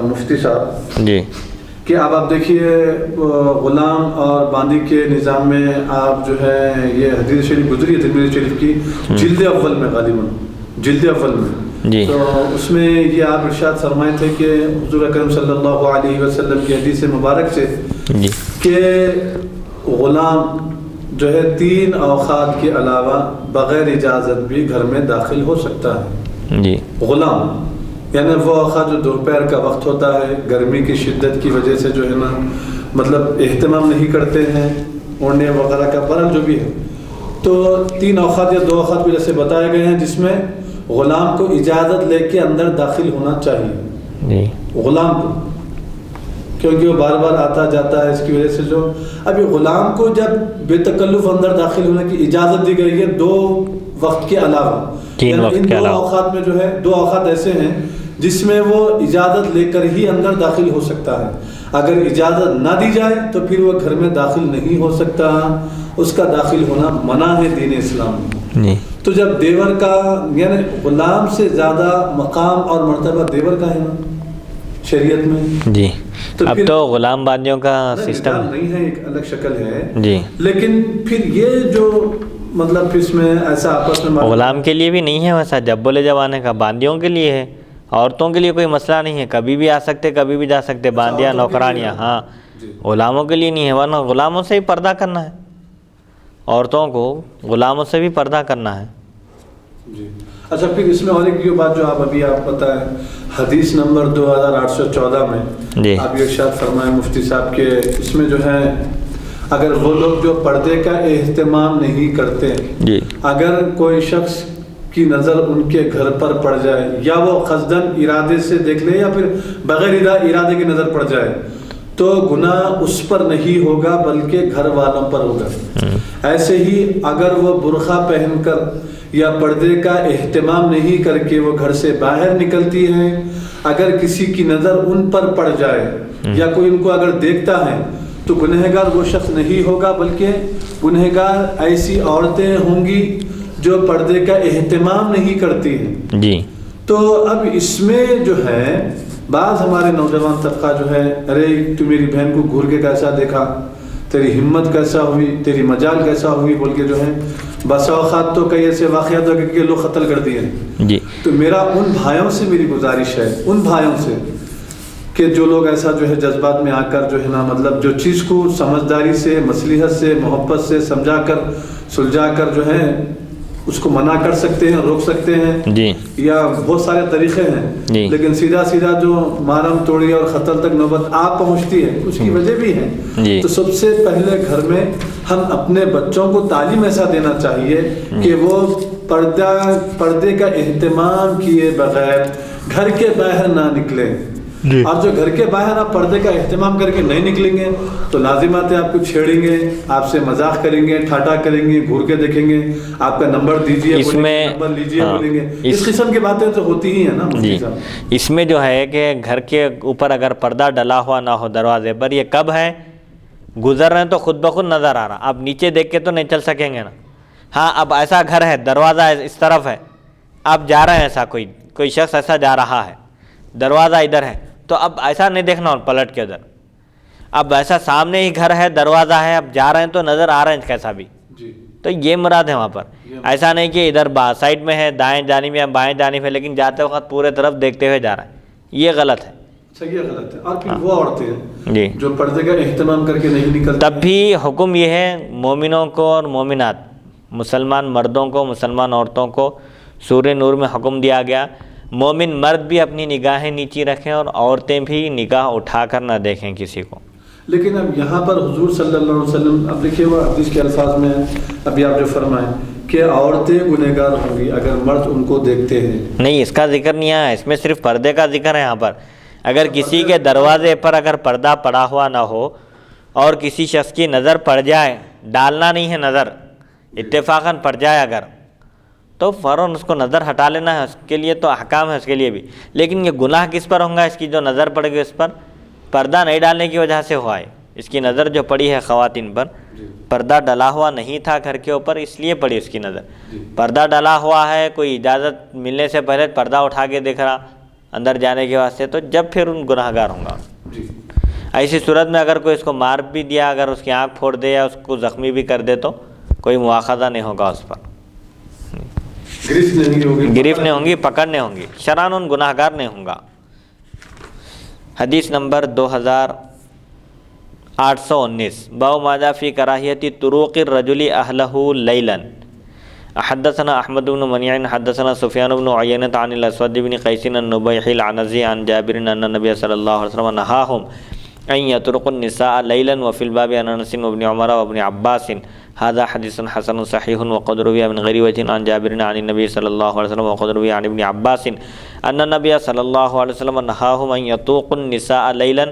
مفتی صاحب کہ اب آپ دیکھیے غلام اور باندی کے نظام میں آپ جو ہے یہ حدیث شریف گزری ہے ترمذی شریف کی جلد اول میں، غالباً جلد اول میں، تو اس میں یہ آپ ارشاد فرمائے تھے کہ حضور اکرم صلی اللہ علیہ وسلم کی حدیث مبارک سے کہ غلام جو ہے 3 اوقات کے علاوہ بغیر اجازت بھی گھر میں داخل ہو سکتا ہے. غلام یعنی وہ اوقات جو دوپہر کا وقت ہوتا ہے، گرمی کی شدت کی وجہ سے جو ہے نا مطلب اہتمام نہیں کرتے ہیں اوڑھنے وغیرہ کا، برل جو بھی ہے، تو 3 اوقات یا 2 اوقات بھی جیسے بتائے گئے ہیں جس میں غلام کو اجازت لے کے اندر داخل ہونا چاہیے. غلام کو، کیونکہ وہ بار بار آتا جاتا ہے، اس کی وجہ سے جو ابھی غلام کو جب بے تکلف اندر داخل ہونے کی اجازت دی گئی ہے 2 وقت کے علاوہ، ان 2 اوقات میں جو ہے 2 اوقات ایسے ہیں جس میں وہ اجازت لے کر ہی اندر داخل ہو سکتا ہے. اگر اجازت نہ دی جائے تو پھر وہ گھر میں داخل نہیں ہو سکتا، اس کا داخل ہونا منع ہے دین اسلام میں. تو جب دیور کا یعنی غلام سے زیادہ مقام اور مرتبہ دیور کا ہے نا شریعت میں، تو اب تو غلام باندیوں کا سسٹم نہیں ہے، ایک الگ شکل ہے. لیکن پھر یہ جو مطلب اس میں ایسا آپس میں غلام کے لیے بھی نہیں ہے ویسا، جب بولے جوانے کا باندیوں کے لیے ہے. عورتوں کے لیے کوئی مسئلہ نہیں ہے، کبھی بھی آ سکتے، کبھی بھی جا سکتے، باندیاں، نوکرانیاں. ہاں، غلاموں کے لیے نہیں ہے، ورنہ غلاموں سے ہی پردہ کرنا ہے، عورتوں کو غلاموں سے بھی پردہ کرنا ہے. اچھا، پھر اس میں اور ایک یہ بات جو آپ بتائیں، حدیث نمبر 2814 میں آپ یہ ارشاد فرمائیں مفتی صاحب کے اس میں جو ہے اگر وہ لوگ جو پردے کا اہتمام نہیں کرتے، اگر کوئی شخص کی نظر ان کے گھر پر پڑ جائے، یا وہ قصداً ارادے سے دیکھ لے یا پھر بغیر ارادے کی نظر پڑ جائے، تو گناہ اس پر نہیں ہوگا بلکہ گھر والوں پر ہوگا. ایسے ہی اگر وہ برقع پہن کر یا پردے کا اہتمام نہیں کر کے وہ گھر سے باہر نکلتی ہیں، اگر کسی کی نظر ان پر پڑ جائے یا کوئی ان کو اگر دیکھتا ہے تو گنہگار وہ شخص نہیں ہوگا بلکہ گنہگار ایسی عورتیں ہوں گی جو پردے کا اہتمام نہیں کرتی ہیں. تو اب اس میں جو ہے بعض ہمارے نوجوان طبقہ جو ہے، ارے تو میری بہن کو گھور کے کیسا دیکھا، تیری ہمت کیسا ہوئی، تیری مجال کیسا ہوئی بول کے جو ہے بس اوقات تو کئی ایسے واقعات ہو کہ لوگ قتل کر دیے ہیں جی۔ تو میرا ان بھائیوں سے میری گزارش ہے، ان بھائیوں سے کہ جو لوگ ایسا جو ہے جذبات میں آ کر جو ہے نا مطلب جو چیز کو سمجھداری سے، مصلحت سے، محبت سے سمجھا کر سلجھا کر جو ہے اس کو منع کر سکتے ہیں، روک سکتے ہیں جی، یا بہت سارے طریقے ہیں جی، لیکن سیدھا سیدھا جو مارم توڑی اور قتل تک نوبت آپ پہنچتی ہے اس کی وجہ بھی ہے جی۔ تو سب سے پہلے گھر میں ہم اپنے بچوں کو تعلیم ایسا دینا چاہیے کہ وہ پردے کا اہتمام کیے بغیر گھر کے باہر نہ نکلیں جی۔ اور جو گھر کے باہر آپ پردے کا اہتمام کر کے نہیں نکلیں گے تو لازمات ہے آپ کو چھیڑیں گے، آپ سے مذاق کریں گے، ٹھاٹا کریں گے، گھور کے دیکھیں گے، آپ کا نمبر دیجیے، نمبر لیجیے بولیں گے، اس قسم کی باتیں تو ہوتی ہی ہیں نا جی۔ اس میں جو ہے کہ گھر کے اوپر اگر پردہ ڈلا ہوا نہ ہو دروازے پر، یہ کب ہے؟ گزر رہے ہیں تو خود بخود نظر آ رہا، آپ نیچے دیکھ کے تو نہیں چل سکیں گے نا۔ ہاں اب ایسا گھر ہے، دروازہ اس طرف ہے، آپ جا رہے ہیں، ایسا کوئی شخص ایسا جا رہا ہے، دروازہ ادھر ہے، تو اب ایسا نہیں دیکھنا اور پلٹ کے ادھر، اب ایسا سامنے ہی گھر ہے، دروازہ ہے، اب جا رہے ہیں تو نظر آ رہے ہیں کیسا بھی تو یہ مراد ہے وہاں پر۔ ایسا نہیں کہ ادھر سائڈ میں ہے، دائیں جانب یا بائیں جانب ہے، لیکن جاتے وقت پورے طرف دیکھتے ہوئے جا رہا ہے، یہ غلط ہے۔ یہ غلط ہے۔ اور پھر وہ عورتیں جی جو پردے کا اہتمام کر کے نہیں نکلتی، تب بھی حکم یہ ہے مومنوں کو اور مومنات، مسلمان مردوں کو، مسلمان عورتوں کو سورہ نور میں حکم دیا گیا مومن مرد بھی اپنی نگاہیں نیچی رکھیں اور عورتیں بھی نگاہ اٹھا کر نہ دیکھیں کسی کو۔ لیکن اب یہاں پر حضور صلی اللہ علیہ وسلم اب دیکھیے وہ حدیث کے الفاظ میں ابھی آپ جو فرمائیں کہ عورتیں گنہگار ہوں گی اگر مرد ان کو دیکھتے ہیں، نہیں اس کا ذکر نہیں ہے، اس میں صرف پردے کا ذکر ہے۔ یہاں پر اگر کسی کے دروازے پر اگر پردہ پڑا ہوا نہ ہو اور کسی شخص کی نظر پڑ جائے، ڈالنا نہیں ہے نظر، اتفاقاً پڑ جائے اگر تو فوراً اس کو نظر ہٹا لینا ہے، اس کے لیے تو احکام ہے اس کے لیے بھی۔ لیکن یہ گناہ کس پر ہوں گا؟ اس کی جو نظر پڑ گئی اس پر، پردہ نہیں ڈالنے کی وجہ سے ہوا ہے، اس کی نظر جو پڑی ہے خواتین پر، پردہ ڈلا ہوا نہیں تھا گھر کے اوپر اس لیے پڑی اس کی نظر۔ پردہ ڈلا ہوا ہے، کوئی اجازت ملنے سے پہلے پردہ اٹھا کے دیکھ رہا اندر جانے کے واسطے، تو جب پھر ان گناہ گار ہوں گا۔ ایسی صورت میں اگر کوئی اس کو مار بھی دیا، اگر اس کی آنکھ پھوڑ دے یا اس کو زخمی بھی کر دے تو کوئی مواخذہ نہیں ہوگا اس پر، گرفت نہیں ہوں گی، پکڑ نہیں ہوں گی، شرعاً ان گناہ گار نہیں ہوں گا۔ حدیث نمبر 2819 باب ما جاء فی کراہیت طروق الرجل اہلہ لیلا۔ حدثنا احمد بن منیع حدثنا سفیان بن عیینۃ عن الاسود بن قیس النبیحی العنزی عن جابر ان النبی صلی اللہ علیہ وسلم نہاہم ان یطرقوا النساء لیلا وفی الباب عن انس وابن عمر وابن عباس هذا حدیث حسن صحیح وقد روی من غیر وجہ عن جابر عن النبی صلی اللہ علیہ وسلم وقد روی عن ابن عباس ان النبی صلی اللہ علیہ وسلم نہاہم ان یطوقوا النساء لیلا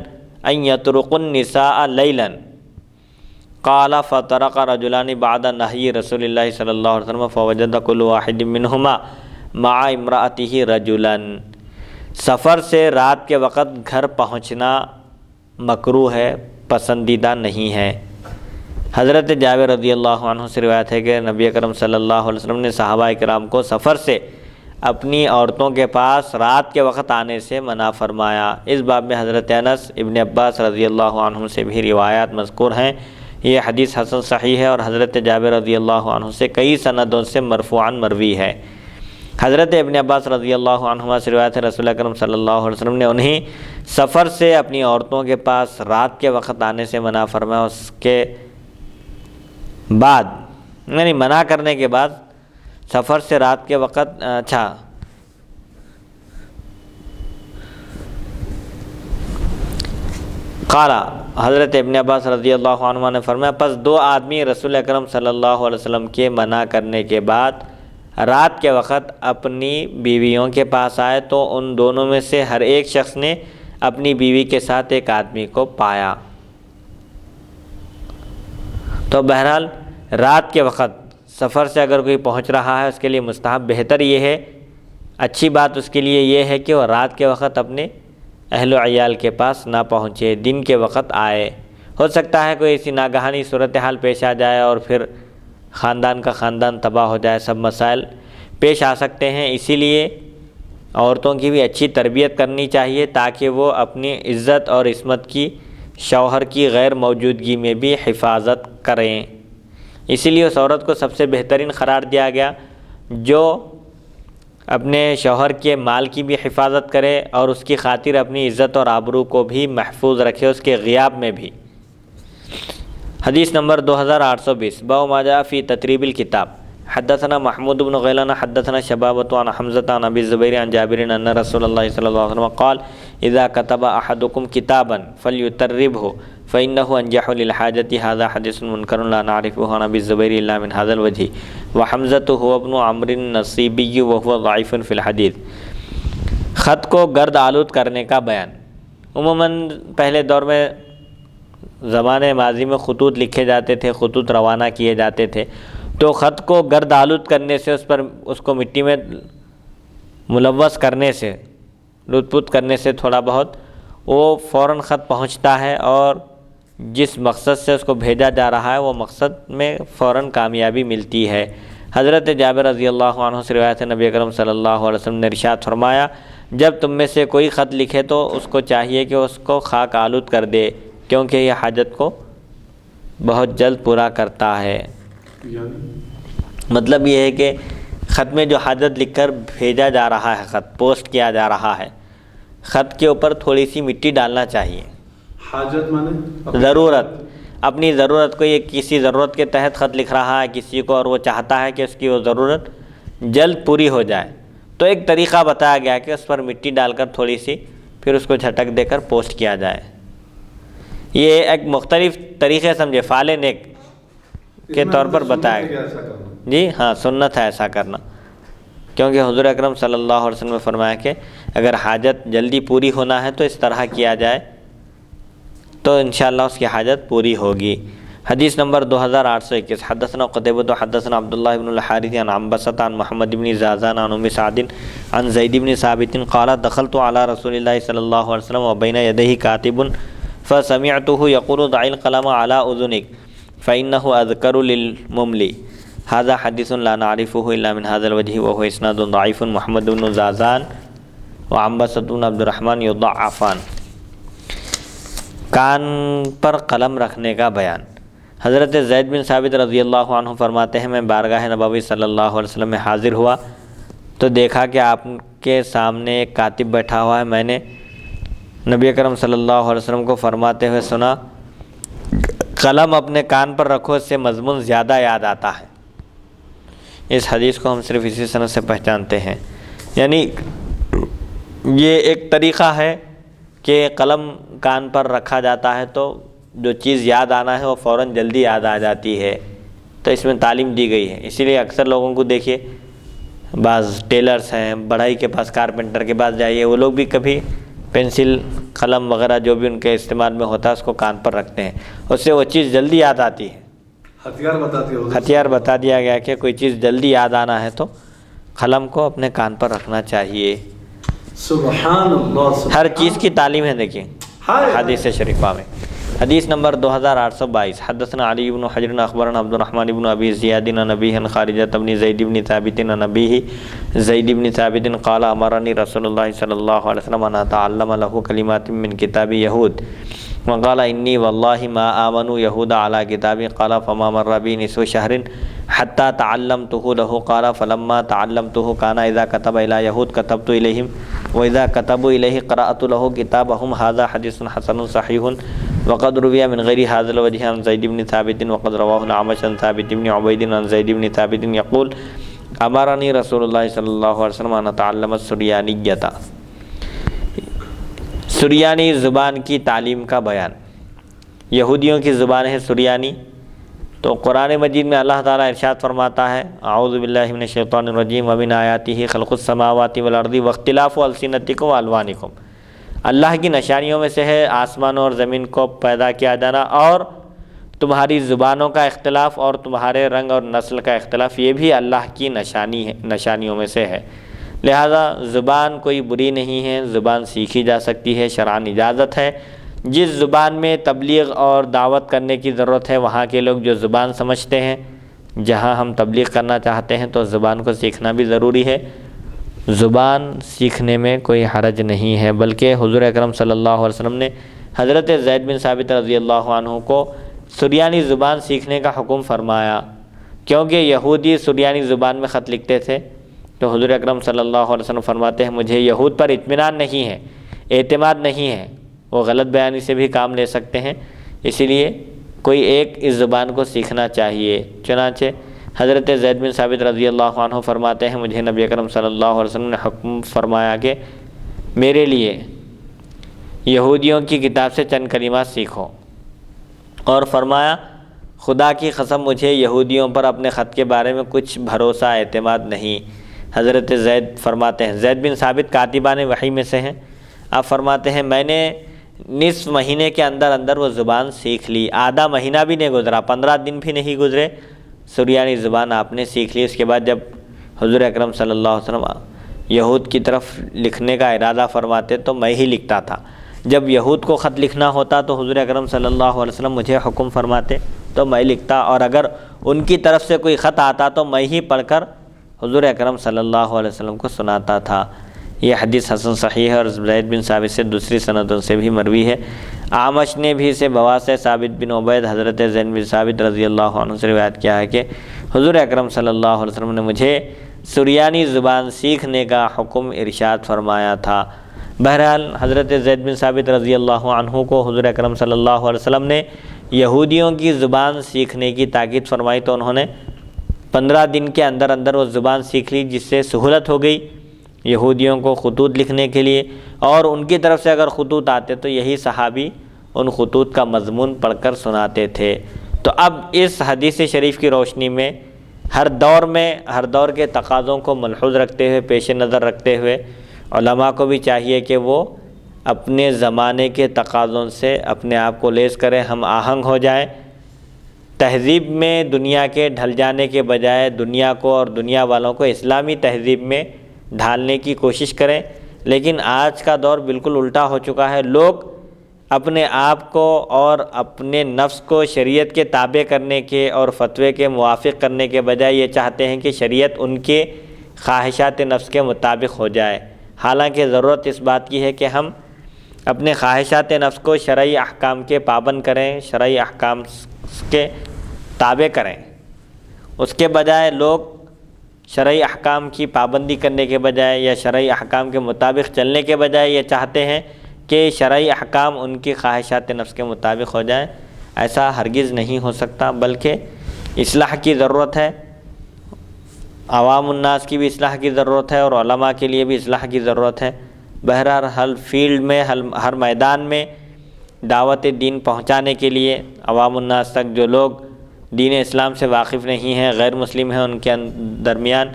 ان یطرقوا النساء لیلا قال فطرق رجلان بعد نہی رسول اللہ صلی اللہ علیہ وسلم فوجد كل واحد منہما مع امرأته رجلا۔ سفر سے رات کے وقت گھر پہنچنا مکروہ ہے، پسندیدہ نہیں ہے۔ حضرت جابر رضی اللہ عنہ سے روایت ہے کہ نبی اکرم صلی اللہ علیہ وسلم نے صحابہ کرام کو سفر سے اپنی عورتوں کے پاس رات کے وقت آنے سے منع فرمایا۔ اس باب میں حضرت انس، ابن عباس رضی اللہ عنہ سے بھی روایات مذکور ہیں۔ یہ حدیث حسن صحیح ہے اور حضرت جابر رضی اللہ عنہ سے کئی سندوں سے مرفوعاً مروی ہے۔ حضرت ابن عباس رضی اللہ عنہما سے روایت ہے رسول اکرم صلی اللہ علیہ وسلم نے انہیں سفر سے اپنی عورتوں کے پاس رات کے وقت آنے سے منع فرمایا۔ اس کے بعد یعنی منع کرنے کے بعد سفر سے رات کے وقت قال حضرت ابن عباس رضی اللہ عنہ نے فرمایا پس دو آدمی رسول اکرم صلی اللہ علیہ وسلم کے منع کرنے کے بعد رات کے وقت اپنی بیویوں کے پاس آئے تو ان دونوں میں سے ہر ایک شخص نے اپنی بیوی کے ساتھ ایک آدمی کو پایا۔ تو بہرحال رات کے وقت سفر سے اگر کوئی پہنچ رہا ہے اس کے لیے مستحب بہتر یہ ہے، اچھی بات اس کے لیے یہ ہے کہ وہ رات کے وقت اپنے اہل و عیال کے پاس نہ پہنچے، دن کے وقت آئے۔ ہو سکتا ہے کوئی ایسی ناگہانی صورتحال پیش آ جائے اور پھر خاندان کا خاندان تباہ ہو جائے، سب مسائل پیش آ سکتے ہیں، اسی لیے عورتوں کی بھی اچھی تربیت کرنی چاہیے تاکہ وہ اپنی عزت اور عصمت کی شوہر کی غیر موجودگی میں بھی حفاظت کریں۔ اسی لیے اس عورت کو سب سے بہترین قرار دیا گیا جو اپنے شوہر کے مال کی بھی حفاظت کرے اور اس کی خاطر اپنی عزت اور آبرو کو بھی محفوظ رکھے اس کے غیاب میں بھی۔ حدیث نمبر 2820 باب ما جاء فی تتریب الکتاب۔ حدثنا محمود بن غیلان حدثنا شبابۃ عن حمزة عن ابی الزبیر عن جابر ان رسول اللہ صلی اللہ علیہ وسلم قال اذا كتب احدكم كتابا فليتربه فانه انجح للحاجة هذا حدیث منکر لا نعرفه عن ابی الزبیر الا من هذا الوجه وحمزة هو ابن عمرو النصیبی وهو ضعیف فی الحدیث۔ خط کو گرد آلود کرنے کا بیان۔ عموماً پہلے دور میں زمانے ماضی میں خطوط لکھے جاتے تھے، خطوط روانہ کیے جاتے تھے، تو خط کو گرد آلود کرنے سے اس کو مٹی میں ملوث کرنے سے، لت پت کرنے سے تھوڑا بہت وہ فوراً خط پہنچتا ہے اور جس مقصد سے اس کو بھیجا جا رہا ہے وہ مقصد میں فوراً کامیابی ملتی ہے۔ حضرت جابر رضی اللہ عنہ سے روایت ہے نبی اکرم صلی اللہ علیہ وسلم نے ارشاد فرمایا جب تم میں سے کوئی خط لکھے تو اس کو چاہیے کہ اس کو خاک آلود کر دے کیونکہ یہ حاجت کو بہت جلد پورا کرتا ہے۔ مطلب یہ ہے کہ خط میں جو حاجت لکھ کر بھیجا جا رہا ہے، خط پوسٹ کیا جا رہا ہے، خط کے اوپر تھوڑی سی مٹی ڈالنا چاہیے۔ حاجت مانے ضرورت، اپنی ضرورت کو، یہ کسی ضرورت کے تحت خط لکھ رہا ہے کسی کو اور وہ چاہتا ہے کہ اس کی وہ ضرورت جلد پوری ہو جائے، تو ایک طریقہ بتایا گیا کہ اس پر مٹی ڈال کر تھوڑی سی پھر اس کو جھٹک دے کر پوسٹ کیا جائے۔ یہ ایک مختلف طریقے سمجھے، فعال نیک کے طور پر بتایا گیا۔ جی ہاں، سنت ہے ایسا کرنا، کیونکہ حضور اکرم صلی اللہ علیہ وسلم نے فرمایا کہ اگر حاجت جلدی پوری ہونا ہے تو اس طرح کیا جائے تو انشاءاللہ اس کی حاجت پوری ہوگی۔ حدیث نمبر 2821 حدثنا قتیبہ حدثنا عبداللہ بن الحارث عن عنبسۃ عن محمد بن زازان عن ام سعد عن زید بن ثابت قال دخلت على رسول اللہ صلی اللہ علیہ وسلم وبین یدیہ کاتب فسمعته يقول ضع القلم على اذنك فانه اذكر للمملی۔ هذا حدیث لا نعرفه الا من هذا الوجه وهو اسناد ضعیف۔ محمد بن زازان وعنبسۃ بن عبد الرحمن یضعفان۔ کان پر قلم رکھنے کا بیان۔ حضرت زید بن ثابت رضی اللہ عنہ فرماتے ہیں میں بارگاہ نبوی صلی اللہ علیہ وسلم میں حاضر ہوا تو دیکھا کہ آپ کے سامنے ایک کاتب بیٹھا ہوا ہے۔ میں نے نبی اکرم صلی اللہ علیہ وسلم کو فرماتے ہوئے سنا قلم اپنے کان پر رکھو، اس سے مضمون زیادہ یاد آتا ہے۔ اس حدیث کو ہم صرف اسی سند سے پہچانتے ہیں، یعنی یہ ایک طریقہ ہے کہ قلم کان پر رکھا جاتا ہے تو جو چیز یاد آنا ہے وہ فوراً جلدی یاد آ جاتی ہے، تو اس میں تعلیم دی گئی ہے۔ اسی لیے اکثر لوگوں کو دیکھیے، بعض ٹیلرز ہیں، بڑھئی کے پاس، کارپینٹر کے پاس جائیے، وہ لوگ بھی کبھی پینسل قلم وغیرہ جو بھی ان کے استعمال میں ہوتا ہے اس کو کان پر رکھتے ہیں، اس سے وہ چیز جلدی یاد آتی ہے۔ ہتھیار بتا دیا گیا کہ کوئی چیز جلدی یاد آنا ہے تو قلم کو اپنے کان پر رکھنا چاہیے۔ سبحان اللہ، ہر چیز کی تعلیم ہے، دیکھیں حدیث شریفہ میں۔ حدیث نمبر 2822 حدثنا علی بن حجر اخبرنا عبد الرحمن بن ابی زیاد عن ابیہ عن خارجہ بن زید بن ثابت عن ابیہ زید بن ثابت قال امرنی رسول اللہ صلی اللہ علیہ وسلم ان اتعلم له کلمات من کتاب یہود وقال انی واللہ ما آمنوا یہود علی کتابی قال فما مر بی نصف شہر حتی تعلمته له قال فلما تعلمته كان اذا كتب الى یہود كتبت الیہم واذا كتبوا الیہ قرأت له کتابهم هذا حدیث حسن صحیح وقد روی من غیر هذا الوجه عن زید بن ثابت وقد رواه الاعمش عن ثابت بن عبید عن زید بن ثابت یقول امرنی رسول اللہ صلی اللہ علیہ وسلم ان اتعلم السریانیۃ۔ سریانی زبان کی تعلیم کا بیان۔ یہودیوں کی زبان ہے سریانی، تو قرآن مجید میں اللہ تعالیٰ ارشاد فرماتا ہے اعوذ باللہ من الشیطان الرجیم ومن آیاتہ خلق السماوات والارض واختلاف السنتکم والوانکم۔ اللہ کی نشانیوں میں سے ہے آسمانوں اور زمین کو پیدا کیا جانا اور تمہاری زبانوں کا اختلاف اور تمہارے رنگ اور نسل کا اختلاف، یہ بھی اللہ کی نشانیوں میں سے ہے۔ لہذا زبان کوئی بری نہیں ہے، زبان سیکھی جا سکتی ہے، شرعاً اجازت ہے۔ جس زبان میں تبلیغ اور دعوت کرنے کی ضرورت ہے وہاں کے لوگ جو زبان سمجھتے ہیں، جہاں ہم تبلیغ کرنا چاہتے ہیں تو زبان کو سیکھنا بھی ضروری ہے۔ زبان سیکھنے میں کوئی حرج نہیں ہے، بلکہ حضور اکرم صلی اللہ علیہ وسلم نے حضرت زید بن ثابت رضی اللہ عنہ کو سریانی زبان سیکھنے کا حکم فرمایا، کیونکہ یہودی سریانی زبان میں خط لکھتے تھے۔ تو حضور اکرم صلی اللہ علیہ وسلم فرماتے ہیں مجھے یہود پر اطمینان نہیں ہے، اعتماد نہیں ہے، وہ غلط بیانی سے بھی کام لے سکتے ہیں، اسی لیے کوئی ایک اس زبان کو سیکھنا چاہیے۔ چنانچہ حضرت زید بن ثابت رضی اللہ عنہ فرماتے ہیں مجھے نبی اکرم صلی اللہ علیہ وسلم نے حکم فرمایا کہ میرے لیے یہودیوں کی کتاب سے چند کلمات سیکھو، اور فرمایا خدا کی قسم مجھے یہودیوں پر اپنے خط کے بارے میں کچھ بھروسہ اعتماد نہیں۔ حضرت زید فرماتے ہیں، زید بن ثابت کاتبان وحی میں سے ہیں، آپ فرماتے ہیں میں نے نصف مہینے کے اندر اندر وہ زبان سیکھ لی، آدھا مہینہ بھی نہیں گزرا، 15 دن بھی نہیں گزرے، سریانی زبان آپ نے سیکھ لی۔ اس کے بعد جب حضور اکرم صلی اللہ علیہ وسلم یہود کی طرف لکھنے کا ارادہ فرماتے تو میں ہی لکھتا تھا، جب یہود کو خط لکھنا ہوتا تو حضور اکرم صلی اللہ علیہ وسلم مجھے حکم فرماتے تو میں لکھتا، اور اگر ان کی طرف سے کوئی خط آتا تو میں ہی پڑھ کر حضور اکرم صلی اللہ علیہ وسلم کو سناتا تھا۔ یہ حدیث حسن صحیح ہے اور زید بن ثابت سے دوسری سندوں سے بھی مروی ہے۔ اعمش نے بھی اسے بواس ثابت بن عبید حضرت زید بن ثابت رضی اللہ عنہ سے روایت کیا ہے کہ حضور اکرم صلی اللہ علیہ وسلم نے مجھے سریانی زبان سیکھنے کا حکم ارشاد فرمایا تھا۔ بہرحال حضرت زید بن ثابت رضی اللہ عنہ کو حضور اکرم صلی اللہ علیہ وسلم نے یہودیوں کی زبان سیکھنے کی تاکید فرمائی تو انہوں نے 15 دن کے اندر اندر وہ زبان سیکھ لی، جس سے سہولت ہو گئی یہودیوں کو خطوط لکھنے کے لیے، اور ان کی طرف سے اگر خطوط آتے تو یہی صحابی ان خطوط کا مضمون پڑھ کر سناتے تھے۔ تو اب اس حدیث شریف کی روشنی میں ہر دور کے تقاضوں کو ملحوظ رکھتے ہوئے، پیش نظر رکھتے ہوئے علماء کو بھی چاہیے کہ وہ اپنے زمانے کے تقاضوں سے اپنے آپ کو لیس کریں، ہم آہنگ ہو جائیں، تہذیب میں دنیا کے ڈھل جانے کے بجائے دنیا کو اور دنیا والوں کو اسلامی تہذیب میں ڈھالنے کی کوشش کریں۔ لیکن آج کا دور بالکل الٹا ہو چکا ہے، لوگ اپنے آپ کو اور اپنے نفس کو شریعت کے تابع کرنے کے اور فتوے کے موافق کرنے کے بجائے یہ چاہتے ہیں کہ شریعت ان کے خواہشات نفس کے مطابق ہو جائے، حالانکہ ضرورت اس بات کی ہے کہ ہم اپنے خواہشات نفس کو شرعی احکام کے پابند کریں، شرعی احکام کے تابع کریں۔ اس کے بجائے لوگ شرعی احکام کی پابندی کرنے کے بجائے یا شرعی احکام کے مطابق چلنے کے بجائے یہ چاہتے ہیں کہ شرعی احکام ان کی خواہشات نفس کے مطابق ہو جائیں۔ ایسا ہرگز نہیں ہو سکتا، بلکہ اصلاح کی ضرورت ہے، عوام الناس کی بھی اصلاح کی ضرورت ہے اور علماء کے لیے بھی اصلاح کی ضرورت ہے۔ بہرحال ہر فیلڈ میں، ہر میدان میں دعوت دین پہنچانے کے لیے عوام الناس تک جو لوگ دین اسلام سے واقف نہیں ہیں، غیر مسلم ہیں، ان کے درمیان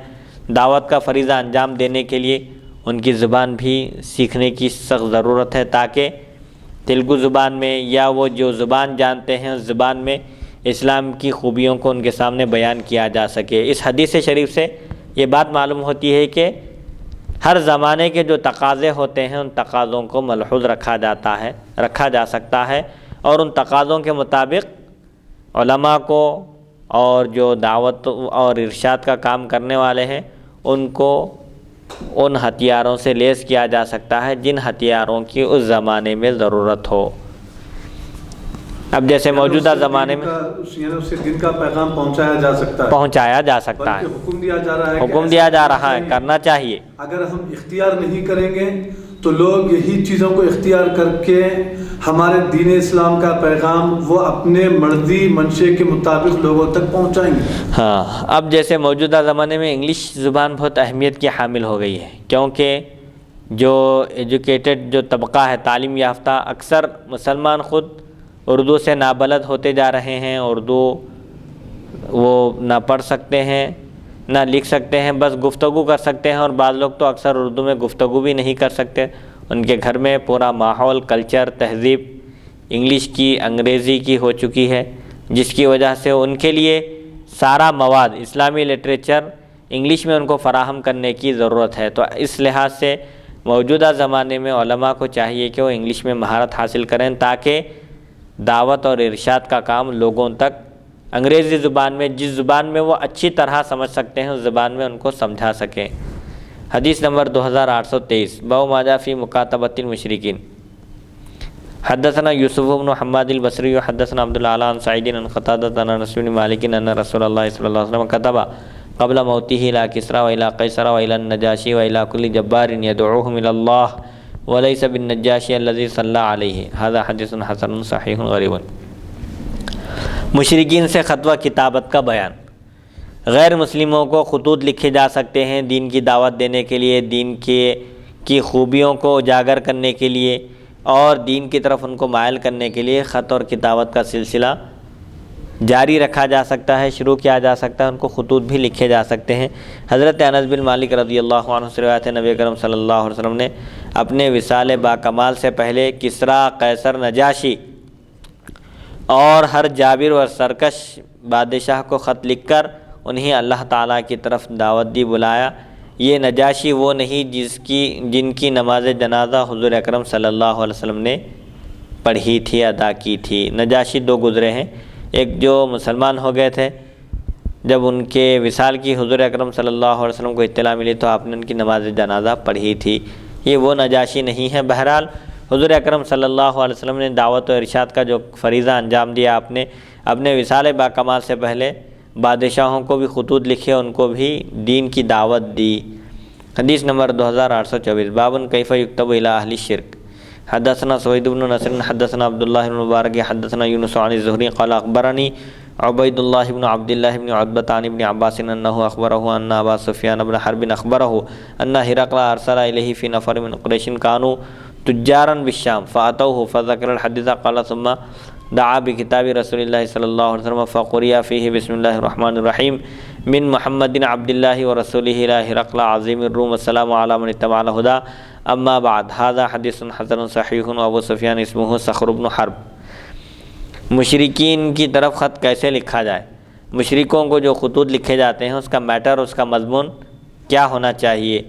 دعوت کا فریضہ انجام دینے کے لیے ان کی زبان بھی سیکھنے کی سخت ضرورت ہے، تاکہ تیلگو زبان میں یا وہ جو زبان جانتے ہیں اس زبان میں اسلام کی خوبیوں کو ان کے سامنے بیان کیا جا سکے۔ اس حدیث شریف سے یہ بات معلوم ہوتی ہے کہ ہر زمانے کے جو تقاضے ہوتے ہیں ان تقاضوں کو ملحوظ رکھا جا سکتا ہے، اور ان تقاضوں کے مطابق علماء کو اور جو دعوت اور ارشاد کا کام کرنے والے ہیں ان کو ان ہتھیاروں سے لیس کیا جا سکتا ہے جن ہتھیاروں کی اس زمانے میں ضرورت ہو۔ اب جیسے موجودہ زمانے میں اس سے دین کا پیغام پہنچایا جا سکتا ہے، حکم دیا جا رہا ہے، کرنا چاہیے۔ اگر ہم اختیار نہیں کریں گے تو لوگ یہی چیزوں کو اختیار کر کے ہمارے دین اسلام کا پیغام وہ اپنے مرضی منشے کے مطابق لوگوں تک پہنچائیں گے۔ ہاں، اب جیسے موجودہ زمانے میں انگلش زبان بہت اہمیت کی حامل ہو گئی ہے، کیونکہ جو ایجوکیٹڈ جو طبقہ ہے، تعلیم یافتہ، اکثر مسلمان خود اردو سے نابلد ہوتے جا رہے ہیں، اردو وہ نہ پڑھ سکتے ہیں نہ لکھ سکتے ہیں، بس گفتگو کر سکتے ہیں، اور بعض لوگ تو اکثر اردو میں گفتگو بھی نہیں کر سکتے۔ ان کے گھر میں پورا ماحول، کلچر، تہذیب انگلش کی، انگریزی کی ہو چکی ہے، جس کی وجہ سے ان کے لیے سارا مواد، اسلامی لٹریچر انگلش میں ان کو فراہم کرنے کی ضرورت ہے۔ تو اس لحاظ سے موجودہ زمانے میں علماء کو چاہیے کہ وہ انگلش میں مہارت حاصل کریں، تاکہ دعوت اور ارشاد کا کام لوگوں تک انگریزی زبان میں، جس زبان میں وہ اچھی طرح سمجھ سکتے ہیں، اس زبان میں ان کو سمجھا سکیں۔ حدیث نمبر 2823، باب ما جاء فی مکاتبۃ المشرکین۔ حدثنا یوسف بن حماد البصری حدثنا عبد الاعلی عن سعید عن قتادہ عن انس بن مالک ان رسول اللہ صلی اللہ علیہ وسلم كتب قبل موته الى كسرى والى قیصر والى النجاشی والى كل جبار يدعوهم الى الله وليس بالنجاشی الذي صلى عليه هذا حدیث حسن صحیح غریب۔ مشرکین سے خط و کتابت کا بیان۔ غیر مسلموں کو خطوط لکھے جا سکتے ہیں دین کی دعوت دینے کے لیے، دین کی خوبیوں کو اجاگر کرنے کے لیے اور دین کی طرف ان کو مائل کرنے کے لیے خط اور کتابت کا سلسلہ جاری رکھا جا سکتا ہے، شروع کیا جا سکتا ہے، ان کو خطوط بھی لکھے جا سکتے ہیں۔ حضرت انس بن مالک رضی اللہ عنہ سے روایت ہے، نبی کرم صلی اللہ علیہ وسلم نے اپنے وصال با کمال سے پہلے کسریٰ، قیصر، نجاشی اور ہر جابر و سرکش بادشاہ کو خط لکھ کر انہیں اللہ تعالیٰ کی طرف دعوت دی، بلایا۔ یہ نجاشی وہ نہیں جن کی نماز جنازہ حضور اکرم صلی اللہ علیہ وسلم نے پڑھی تھی، ادا کی تھی۔ نجاشی دو گزرے ہیں، ایک جو مسلمان ہو گئے تھے، جب ان کے وصال کی حضور اکرم صلی اللہ علیہ وسلم کو اطلاع ملی تو آپ نے ان کی نماز جنازہ پڑھی تھی، یہ وہ نجاشی نہیں ہے۔ بہرحال حضور اکرم صلی اللہ علیہ وسلم نے دعوت و ارشاد کا جو فریضہ انجام دیا، آپ نے اپنے وصال با کمال سے پہلے بادشاہوں کو بھی خطوط لکھے، ان کو بھی دین کی دعوت دی۔ حدیث نمبر 2824، بابن کیف یکتب الی اہل الشرک۔ حدثنا سوید بن نصر حدثنا عبداللہ بن مبارک حدثنا یونس عن الزہری قال اخبرنی عبید اللہ بن عبد اللہ بن عتبہ عن ابن عباس انہ اخبرہ ان ابا سفیان بن حرب اخبرہ ان ہرقل ارسل الیہ فی نفر من قریش کانوا تجارا بالشام فاتوه فذکر الحدیث قال ثم دعا بکتاب رسول اللہ صلی اللہ علیہ وسلم فقرئ فیہ بسم اللہ الرحمن الرحیم من محمد عبد اللہ ورسولہ الی ہرقل عظیم الروم السلام علی من اتبع الہدی اما بعد ھذا حدیث حسن صحیح وابو سفیان اسمہ صخر بن حرب۔ مشرکین کی طرف خط کیسے لکھا جائے؟ مشرکوں کو جو خطوط لکھے جاتے ہیں اس کا میٹر، اس کا مضمون کیا ہونا چاہیے؟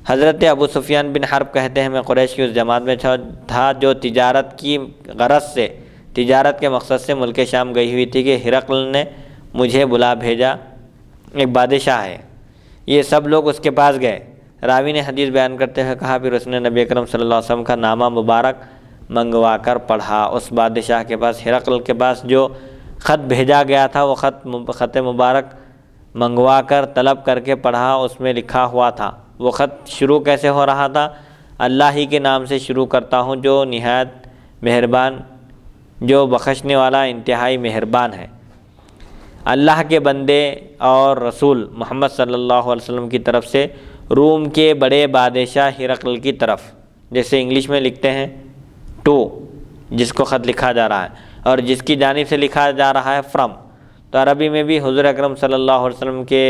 حضرت ابو سفیان بن حرب کہتے ہیں میں قریش کی اس جماعت میں تھا جو تجارت کی غرض سے، تجارت کے مقصد سے ملک شام گئی ہوئی تھی کہ ہرقل نے مجھے بلا بھیجا، ایک بادشاہ ہے، یہ سب لوگ اس کے پاس گئے۔ راوی نے حدیث بیان کرتے ہوئے کہا پھر اس نے نبی اکرم صلی اللہ علیہ وسلم کا نامہ مبارک منگوا کر پڑھا۔ اس بادشاہ کے پاس، ہرقل کے پاس جو خط بھیجا گیا تھا وہ خط مبارک منگوا کر طلب کر کے پڑھا، اس میں لکھا ہوا تھا۔ وہ خط شروع کیسے ہو رہا تھا؟ اللہ ہی کے نام سے شروع کرتا ہوں جو نہایت مہربان، جو بخشنے والا انتہائی مہربان ہے۔ اللہ کے بندے اور رسول محمد صلی اللہ علیہ وسلم کی طرف سے روم کے بڑے بادشاہ ہرقل کی طرف، جیسے انگلش میں لکھتے ہیں ٹو، جس کو خط لکھا جا رہا ہے، اور جس کی جانب سے لکھا جا رہا ہے فرام، تو عربی میں بھی حضور اکرم صلی اللہ علیہ وسلم کے